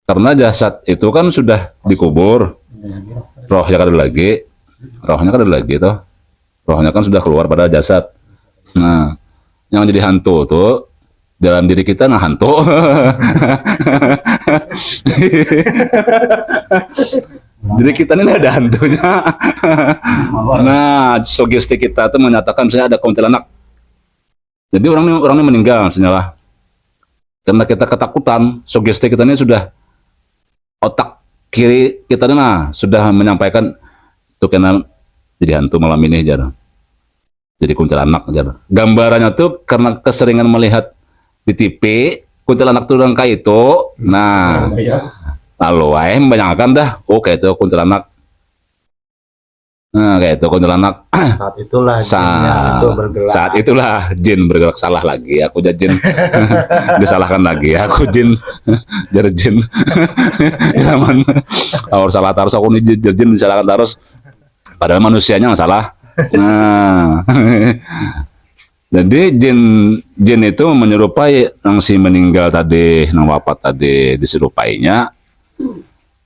karena jasad itu kan sudah dikubur, rohnya kan ada lagi, tuh, rohnya kan sudah keluar pada jasad. Nah, yang jadi hantu tuh dalam diri kita, nah hantu. Diri kita ini ada hantunya. Nah, sugesti kita tuh menyatakan misalnya ada kuntilanak. Jadi orang ini meninggal misalnya lah. Karena kita ketakutan, sugesti kita ini sudah, otak kiri kita ini nah sudah menyampaikan itu kena jadi hantu malam ini jar. Jadi kuntilanak jar. Gambarannya tuh karena keseringan melihat di TV kuntilanak tuh rangka itu. Nah, lalu membayangkan dah, oh kayak itu kuntilanak. Nah, kayak itu kuntilanak. Saat itulah jinnya itu bergerak. Saat itulah jin bergerak. Salah lagi aku jadi jin. Disalahkan lagi aku jin. Jadi jin. Ilaman awal salah terus aku nih jin disalahkan terus. Padahal manusianya yang salah. Nah. Jadi jin itu menyerupai yang si meninggal tadi, yang wafat tadi diserupainya.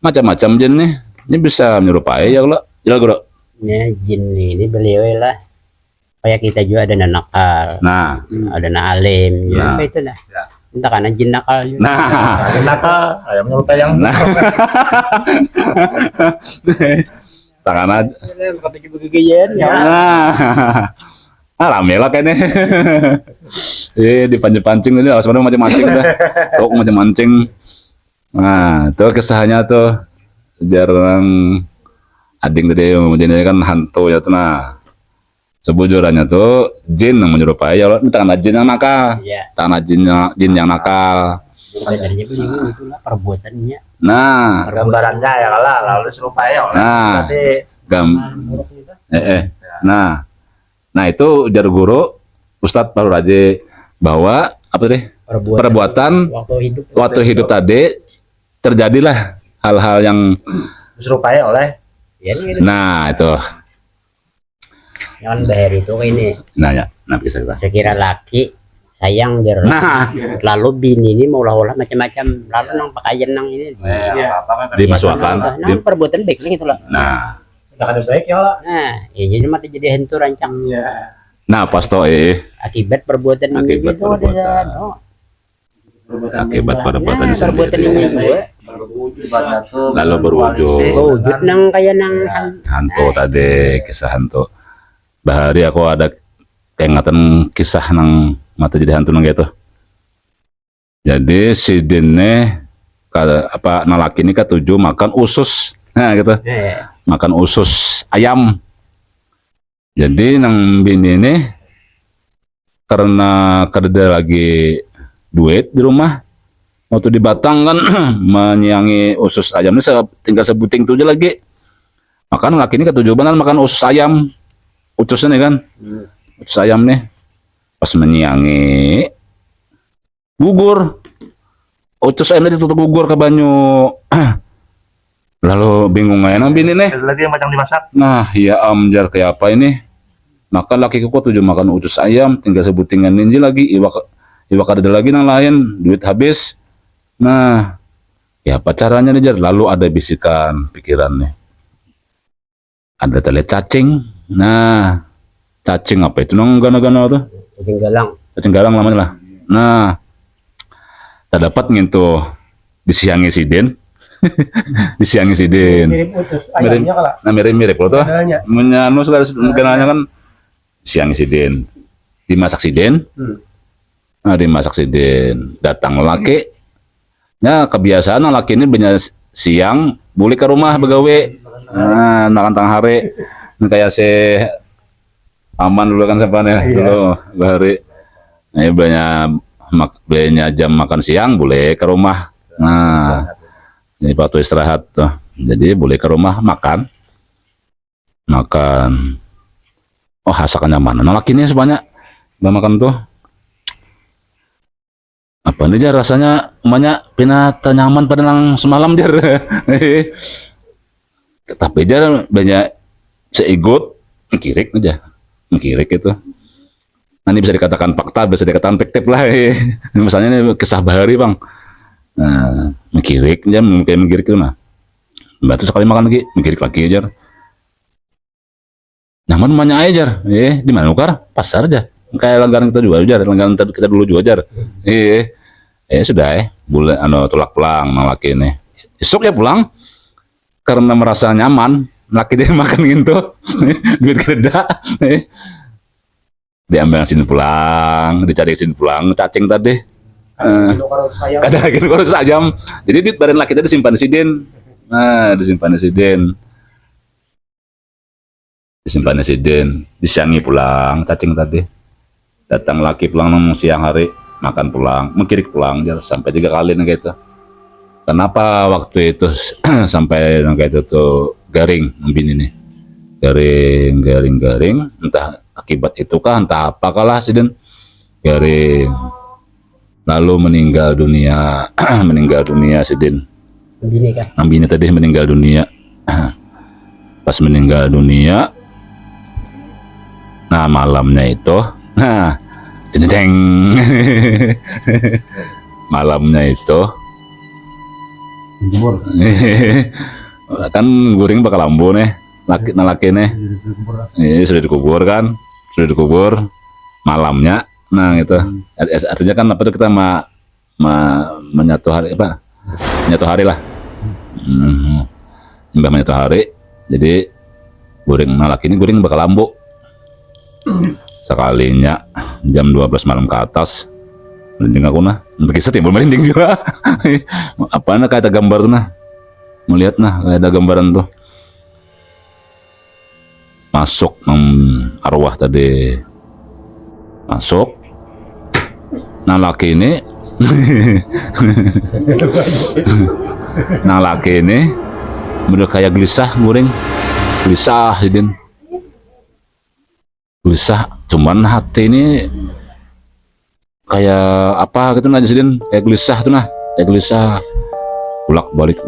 Macam-macam jin nih. Ini bisa menyerupai ya kalau bro. Ya, jin ini beliau lah. Kayak kita juga ada nakal, Nah, ada alim, ya Nah. apa itu lah. Ya. Entah karena jin nakal juga. nah, Kenapa? Ayam menyerupai yang nah. Tangan aja. Kata juga gigian ya. Nah, rame lah kayaknya. Dipancing-pancing ini, sebenarnya macam-mancing dah. Tok macam-mancing. Nah, itu kisahnya tuh jarang ading tadi jadi kan hantu ya tuh. Nah, sebujurannya tuh jin yang menyerupai ya, ini tangan jin yang nakal. Iya. Tangan jin yang nakal. Sebenarnya beliau itulah perbuatannya. Nah, gambarannya ya kalah lalu diserupai oleh Nah. tadi nah itu jar guru Ustadz Baru Raji bahwa apa deh perbuatan waktu hidup tadi terjadilah hal-hal yang diserupai oleh Ya, ini nah itu yang bahar itu ini. nah bisa kita Sekira laki sayang dia. nah Lalu bini ini mau olah macam-macam. Lalu nang pakaian nang ini. dimasukkan Nang perbuatan baik gitu lah. nah sudah ada baik ya lah. Nah, ya jadi mati jadi hantu rancang. nah pas toh Akibat perbuatan ini Akibat gitu ada. perbuatan. Oh. akibat perbuatan Nah, perbuatan ini juga lalu berwujud wujud nang kayak nang hantu tadi, kisah hantu. Bahari aku ada keingatan kisah nang mata jadi hantu nang gitu. Jadi si Dine apa nalaki ini ketujuh makan usus, nah gitu, makan usus ayam. Jadi nang bini ini karena kerja lagi duit di rumah, waktu di Batang kan menyiangi usus ayam ini tinggal sebuting tuh aja lagi. Makan laki ini ketujuh benar makan usus ayam, utusnya nih kan, usus ayam nih, pas menyiangi gugur, utus ayamnya ditutup gugur ke banyu. Lalu bingung aja nang bini nih. Ada lagi yang macam dimasak. Nah, ya amjar kayak apa ini? Maka laki ku tujuh makan utus ayam, tinggal sebutingan ninja lagi, iwak ada lagi nang lain, duit habis. Nah, ya apa caranya nih jar? Lalu ada bisikan pikiran nih. Ada tele cacing. Nah, cacing apa itu nang gana-gana tuh? cacing galang. Cacing galang namanya lah. Nah, tak dapat ngintu disiangi si Den. Disiangi si Den. Mirip utus ayamnya kalah. Nah, mirip-mirip loh tuh. Modelnya. Menyanu segala genanya kan siang si Den. Dimasak si Den. Nah, dimasak si Den. Datang laki. Ya, kebiasaan laki ini banyak siang boleh ke rumah begawe. Nah, nakantang hari. Ini kayak si Aman dulu kan sepannya dulu hari. Nah, banyak jam makan siang boleh ke rumah. Nah, ini waktu istirahat tuh. Jadi boleh ke rumah makan. Oh, hasakannya mana? Nah, laki ini sebanyak udah makan tuh. Apa nih jar rasanya banyak pinata nyaman pada nang semalam jar. Tapi jar banyak seigut mengkirik aja. Mengkirik itu. Nah, ini bisa dikatakan fakta, bisa dikatakan fiktif lah. Misalnya ini kisah bahari bang. Nah, mengkirik, dia kayak mengkirik itu nah. Batu sekali makan lagi, mengkirik lagi aja. Nah, mana aja, di mana ukar? Pasar aja. Kayak langganan kita juga aja, langganan kita dulu juga aja. Sudah bulan tulak pulang nang laki ini. Esok ya pulang karena merasa nyaman, laki dia makan gitu. Duit kereda. Diambil sini pulang, dicari sini pulang, cacing tadi. Kadang lagi kurus sajam. Jadi duit barang laki tadi disimpan di sidin. Nah, disimpan di sidin. Disimpan di sidin, disiangi pulang, cacing tadi. Datang laki pulang nang siang hari, makan pulang, mengkirik pulang, sampai 3 kali nih gitu. Kenapa waktu itu sampai kayak itu tuh garing membini nih, garing, entah akibat itu kah, entah apakalah sidin garing. Lalu meninggal dunia, sidin. Membini tadi meninggal dunia. Pas meninggal dunia, nah malamnya itu, jeng malamnya itu kan guring bakal lambu nih laki nih sudah dikubur malamnya. Nah itu artinya kan apa tuh kita menyatu hari apa menyatu hari lah, mbah menyatu hari. Jadi guring laki ini guring bakal lambu sekalinya jam 12 malam ke atas. Merinding aku nah, begitu timbul merinding juga. Apa nah kayak ada gambar tuh nah, melihat nah kayak ada gambaran tuh masuk arwah tadi masuk. Nah laki ini, nah laki ini bener kayak gelisah guring, gelisah sidin. Gelisah, cuman hati ini kayak apa gitu nah sidin, kayak gelisah tuh nah, kayak gelisah bolak balik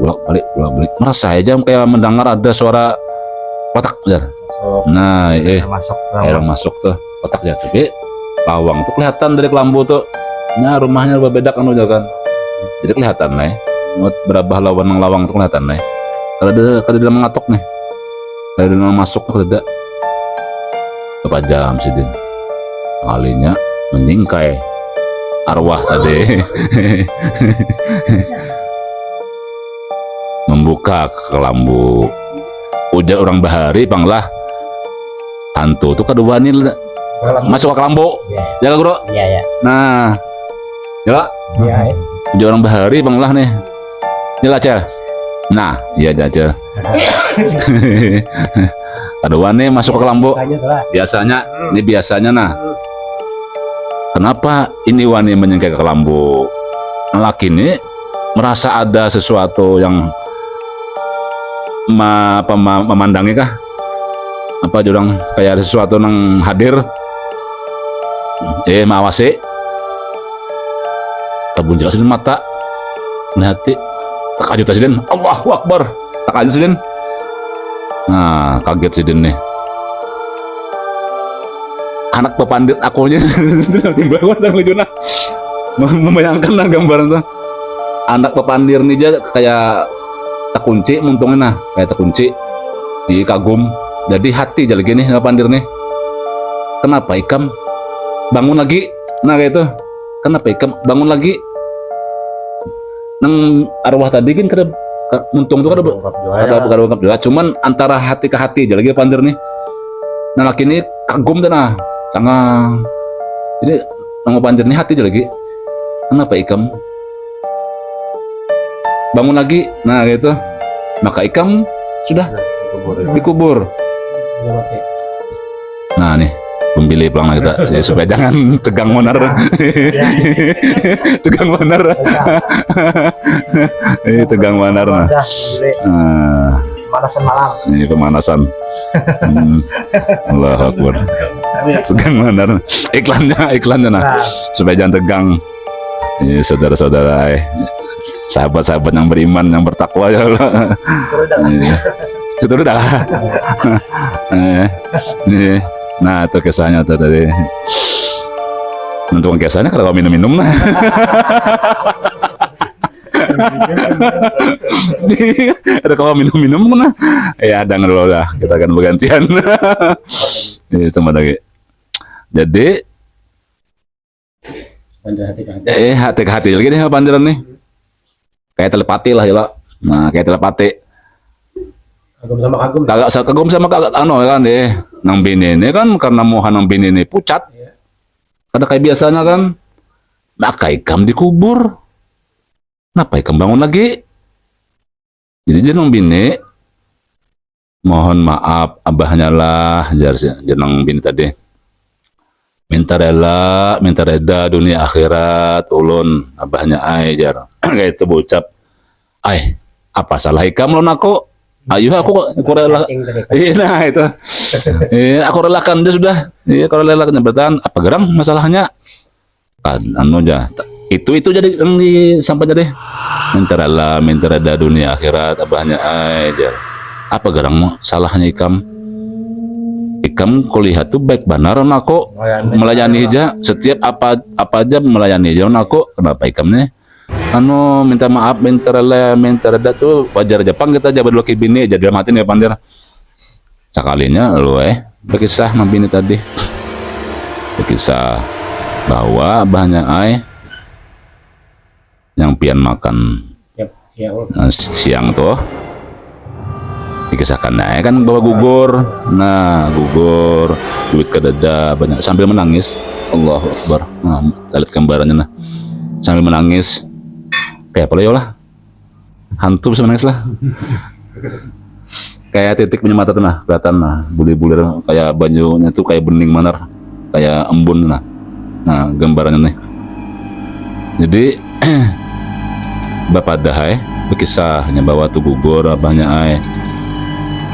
merasa aja kayak mendengar ada suara kotak ya. Nah masuk tuh kotak ya, tapi lawang tuh kelihatan dari kelambu tuh. Nah rumahnya berbeda kan udah kan, jadi kelihatan nih berapa lawan lawang tuh kelihatan nih. Kalau dia mengatok nih, kalau dia masuk tuh tidak berapa jam sidin kalinya menyingkai arwah tadi. Membuka kelambu, ujar orang bahari panglah hantu tuh kedua nih masuk ke kelambu ya bro. Iya. Nah ya ujar orang bahari panglah nih jelas aja. Nah iya aja. Kedua nih masuk ke kelambu biasanya nah. Kenapa ini wani menyingkai ke kelambu? Laki ini merasa ada sesuatu yang memandangi kah? Apa jurang kayak ada sesuatu yang hadir? Mawasi. Terbunjil sidin mata, melihat takajut sidin. Allahu Akbar. Takajut sidin. Nah kaget sidin nih. Anak pepandir akunya timbul sang lejuna membayangkan lah gambaran tuh anak pepandir nih dia kayak tak kunci muntungnya nah kayak tak kunci di kagum jadi hati jadi gini pepandir nih. Kenapa ikam bangun lagi nah kayak itu, kenapa ikam bangun lagi nang arwah tadi kan kada muntung tuh kada bokap juga cuman antara hati ke hati jadi lagi pepandir nih. Nah laki ini kagum dan nah sangang jadi nang panjer nih hati aja lagi. Kenapa ikam bangun lagi nah gitu, maka ikam sudah dikubur. Nah nih pemilih pulang kita ya, supaya jangan tegang benar. Tegang benar. Tegang benar nah. Pemanasan malam. Ini pemanasan. Allahu Akbar. Tegang benar. Iklannya nah. Supaya jangan tegang. Ini saudara-saudara, sahabat-sahabat yang beriman, yang bertakwa ya Allah. Itu udah. Nah itu kisahnya tuh tadi. Untuk kesannya kalau minum-minum nah. Ada kalau minum-minum nah. Ya ada dulu lah, kita akan bergantian. Ini sama lagi. Jadi hati ke hati lagi nih panjaran nih. Kayak telepati lah ya lah. Nah, kayak telepati. Kagum sama kagum. Kagum sama kagak kan deh. Nang bini ini kan karena mohan nang bini ini pucat. Ada kayak biasanya kan. Maka ikam dikubur. Kenapa ikam bangun lagi? Jadi jenang bini mohon maaf abahnya lah jenang bini tadi. Minta reda dunia akhirat ulun abahnya ai jar. Kayak itu bocap. Ai, apa salah ikam lo aku? Ayo aku rela. Iya nah itu. Iya aku relakan dia sudah. Iya kalau relakan bertahan apa gerang masalahnya? Kan anu aja. Itu jadi yang disampaikan deh. Minta reda dunia akhirat abahnya ai jar. Apa gerang salahnya ikam? Ikam kulihat tuh baik benar aku melayani aja setiap apa aja melayani aja aku. Kenapa ikamnya? Anu minta maaf, minta reda tuh wajar Jepang kita jabat dulu bini jadi matiin ya pandir. Sekalinya lu berkisah sama bini tadi. Berkisah bahwa abahnya ai yang pian makan siang tuh dikisahkan kan bawa gugur. Nah gugur duit ke dada banyak sambil menangis. Allahu Akbar. Nah lihat gambarannya nah sambil menangis kayak apa ya lah hantu bisa menangis lah. Kayak titik punya mata tuh nah kelihatan nah bulir-bulir kayak banyunya tuh kayak bening manar kayak embun nah gambarannya nih. Jadi bapak dahai berkisahnya bahwa tuh gugur abahnya ai.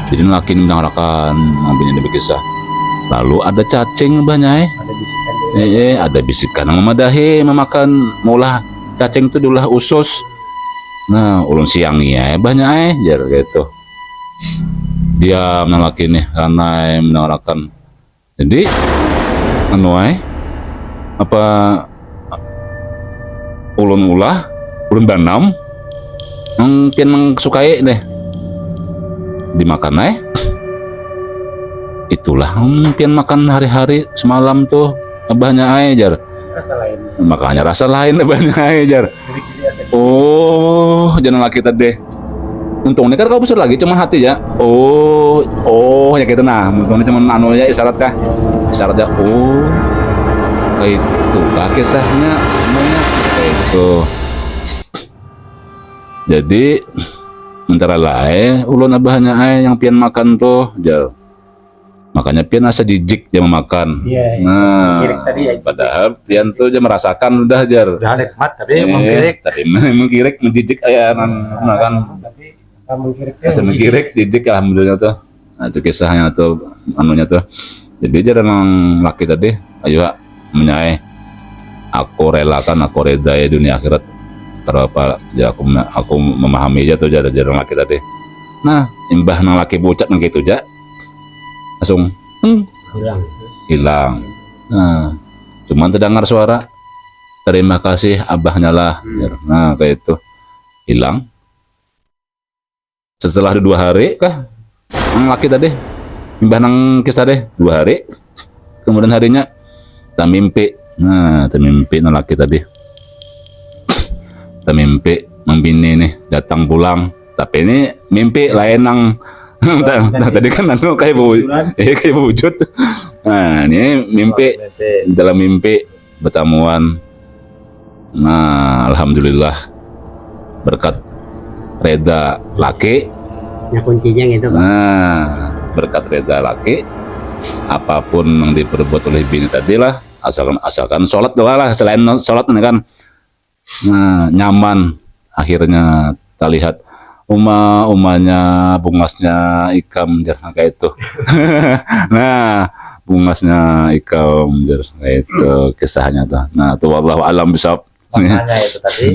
Jadi laki ini menangarakan ngambilnya berkisah. Lalu ada cacing abahnya Ada bisikan. ada bisikan yang memadahi memakan mulah cacing itu diulah usus. Nah ulun siangnya banyak jar gitu. Dia menalaki nih karena menarakan. Jadi anu apa ulun banam mungkin sukai deh dimakan itulah mungkin makan hari-hari semalam tuh abahnya jar. Rasa lain. Makanya rasa lain banyak aja. Oh, jangan laki tadi. Untungnya kan kau besar lagi cuma hati ya. Oh ya gitu nah. Untungnya cuma anu ya isyarat kah? Isyarat ya. Oh, kayak itu kah kisahnya namanya kayak itu. Jadi mentara lain ulun abahnya yang pian makan tuh jar. Makanya pian asa jijik dia memakan. Iya. Nah, Mengkirik tadi ya. padahal pian tuh dia merasakan udah jar. Udah nikmat tapi mengkirik. Tapi mengkirik menjijik ya nah kan. Tapi sama mengkirik. Asa mengkirik jijik alhamdulillah tuh. Nah, itu kisahnya tuh anunya tuh. Jadi dia memang laki tadi, ayo menyai. Aku relakan, aku reda ya dunia akhirat. Karena apa? Ya aku memahami aja tuh jarang laki tadi. Nah, imbah nang laki bocah nang gitu aja. Langsung hilang. Nah, cuman terdengar suara terima kasih abahnya lah. Nah kayak itu hilang. Setelah 2 hari kah yang laki tadi imbah nang kisah deh 2 hari. Kemudian harinya tak mimpi. Nah termimpi nang laki tadi termimpi membini nih datang pulang. Tapi ini mimpi lain nang tadi kan anu kayak wujud. Nah ini mimpi dalam mimpi bertemuan. Nah alhamdulillah berkat reda laki. Ya kuncinya gitu Pak. Nah berkat reda laki apapun yang diperbuat oleh bini tadi lah asalkan sholat doa lah selain sholat ini kan. Nah nyaman akhirnya kita lihat umanya bungasnya ikam jar kayak itu. Nah bungasnya ikam jar kayak itu kisahnya tuh. Nah tuh wallahu alam bisawab. Makanya itu tadi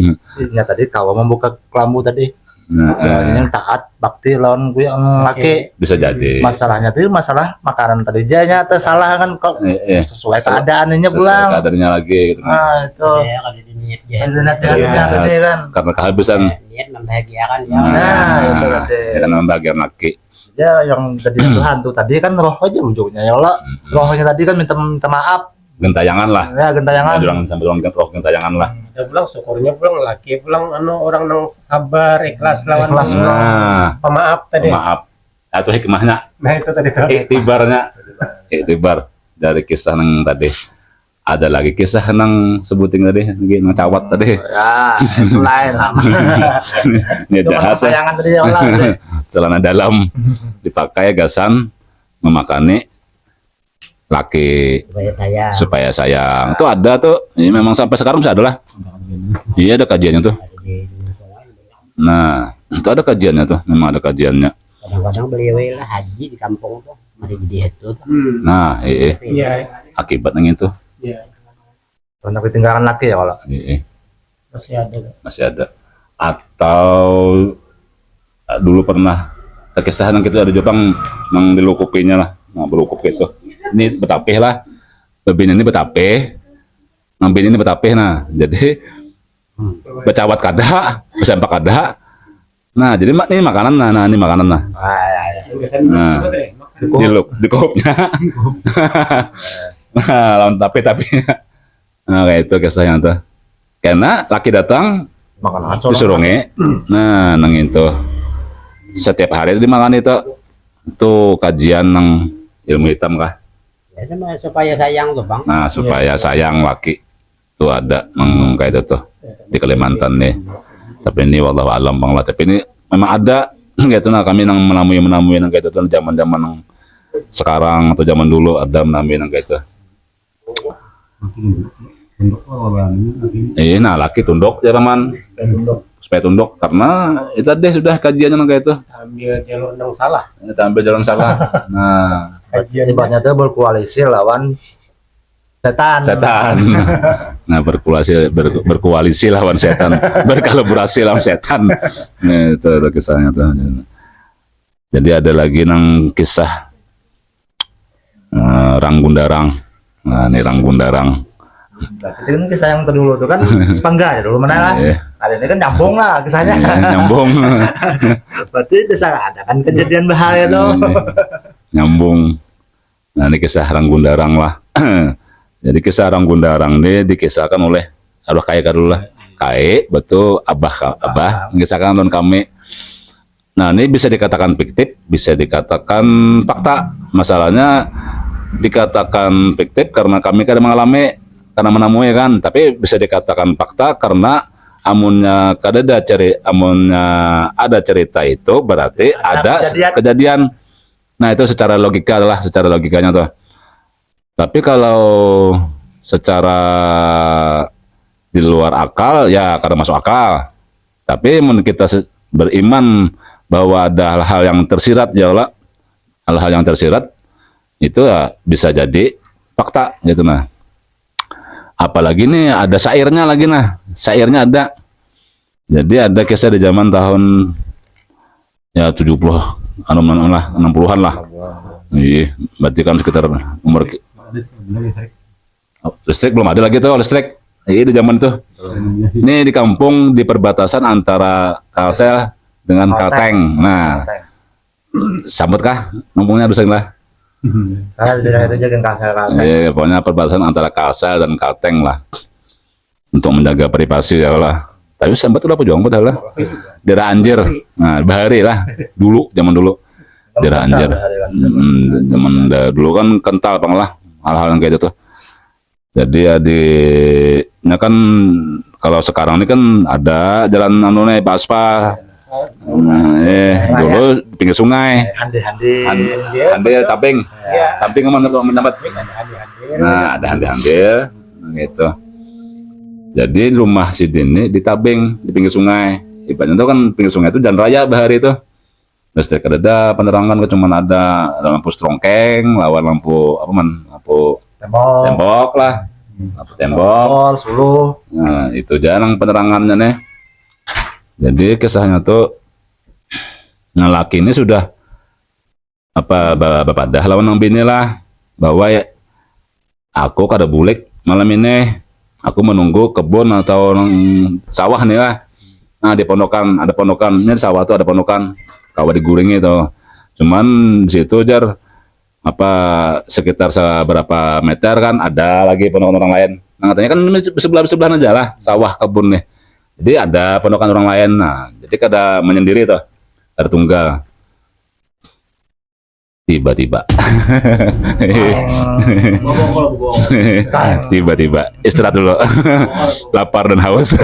tadi kalau membuka kelambu tadi Nah, Soalnya taat bakti lawan gue yang laki. bisa jadi. Masalahnya tuh masalah makanan tadi aja salah kan kok sesuai Sesuai- keadaannya Sesuai pulang. keadaannya lagi gitu kan. Nah itu Ya, kalau di niat ya. ada niat Iya. gede kan. Karena kehabisan. Niat membahagiakan ya. Nah, itu Nah, berarti. ya kan membagian laki. Ya yang tadi itu hantu tadi kan roh aja ujungnya ya Allah. Rohnya tadi kan minta maaf. Gentayangan lah. Ya gentayangan. Orang sampai orang roh gentayangan lah. Dia pulang syukurnya pulang laki pulang orang nang sabar ikhlas lawan Ikhlas. Nah, pemaaf tadi. maaf. Atau hikmahnya, Nah itu tadi tuh. iktibar dari kisah nang tadi. Ada lagi kisah nang sebuting tadi, nang cawat tadi. Ya, itu lain lah. Ini Itu jahat ya. sayangan tadi ya Allah. Celana dalam dipakai gasan memakani laki Supaya saya supaya sayang. Itu ada tuh. Ini memang sampai sekarang masih ada lah. Iya ada kajiannya tuh. ada di sungai. Nah, itu ada kajiannya tuh. Memang ada kajiannya. Kadang-kadang beliau lah haji di kampung tuh masih jadi itu tuh. Nah, Iya. akibat yang itu. Iya. Karena ketinggalan laki ya kalau. Masih ada. Masih ada. Atau dulu pernah kisah yang kita ada Jepang nang dilukupinya lah. Nah, belukup gitu. Ini betapih lah. Bebin ini betapih. Nambin ini betapih. Nah, jadi becawat kada, besempak kada. Nah, jadi ini makanan nah ini makanan nah. Nah, di kopnya. Nah, lawan tapi. Nah, kayak itu kisahnya tuh. Karena laki datang Makan aso. disuruh nge. Nah, nang itu. Setiap hari itu dimakan itu. Itu kajian nang ilmu hitam kah? Ya cuma supaya sayang tuh bang. Nah, supaya sayang laki. Itu ada nang kayak itu tuh di Kalimantan nih. Tapi ini wallahu alam bang lah. Tapi ini memang ada gitu nah kami nang menamui nang kayak itu tuh zaman-zaman nang sekarang atau zaman dulu ada menamui nang kayak itu. Nah laki tunduk jaraman supaya tunduk karena itu deh sudah kajiannya nang kayak itu. Ambil jalur yang salah. Kita ambil jalan salah. Nah, Ibaratnya tuh berkoalisi lawan setan. Nah berkoalisi lawan setan, berkolaborasi lawan setan. Nah itu kisahnya tuh. Jadi ada lagi nang kisah Ranggundarang. Nah ini Ranggundarang. Nah, itu kan kisah yang terdulu tuh kan sepangga ya dulu mana lah. Ada ini kan nyambung lah kisahnya. Nyambung. Berarti bisa ada kan kejadian bahaya tuh. Nyambung. Nah ini kisah Ranggundarang lah. Jadi kisah Ranggundarang ini dikisahkan oleh Abah Kai dulu lah. Kai betul Abah mengisahkan non kami. Nah ini bisa dikatakan fiktif, bisa dikatakan fakta. Masalahnya dikatakan fiktif karena kami kadang mengalami karena menemui kan, tapi bisa dikatakan fakta karena amunnya ada cerita itu berarti ada kejadian. Nah itu secara logika lah, secara logikanya tuh. Tapi kalau secara di luar akal ya karena masuk akal. Tapi kita beriman bahwa ada hal-hal yang tersirat ya Allah, hal-hal yang tersirat itu ya bisa jadi fakta gitu nah. Apalagi nih ada syairnya lagi nah, syairnya ada. Jadi ada kisah di zaman tahun ya 60-an lah. Iya, berarti kan sekitar umur listrik belum ada lagi tuh listrik. Iya di zaman itu. Ini di kampung di perbatasan antara Kalsel dengan Kalteng. Nah, sambut kah kampungnya dosen lah. Karena di daerah itu jaga Kalsel. Iya, pokoknya perbatasan antara Kalsel dan Kalteng lah. Untuk menjaga privasi ya lah. Tapi sambat udah pejuang padahal lah. Daerah Anjir. Nah, Bahari lah. Dulu, zaman dulu. Daerah Anjir. Zaman dulu kan kental bang lah. Hal-hal yang kayak itu tuh. Jadi ya kan kalau sekarang ini kan ada jalan anune aspal. Nah, dulu di pinggir sungai. Hande taping. Taping kemana tuh mendapat? Nah, ada hande gitu. Jadi rumah si Dini di tabing di pinggir sungai. Ibaratnya itu kan pinggir sungai itu jalan raya Bahari itu. Listrik ada, penerangan kan cuma ada lampu strongkeng, lawan lampu apa man, lampu tembok lah. Lampu tembok, suluh. Nah, itu jarang penerangannya nih. Jadi kisahnya tuh Nah laki ini sudah apa bapak dah lawan nang bini lah bahwa ya aku kada bulik malam ini, aku menunggu kebun atau nang sawah nih lah. Nah di pondokan ada pondokan, ini di sawah tuh ada pondokan kawah diguringi tuh. Cuman di situ jar apa sekitar seberapa meter kan ada lagi pondokan orang lain. Nah katanya kan sebelah aja lah sawah kebun nih. Jadi ada pondokan orang lain. Nah jadi kada menyendiri tuh, ada tunggal. Tiba-tiba tiba-tiba istirahat dulu lapar dan haus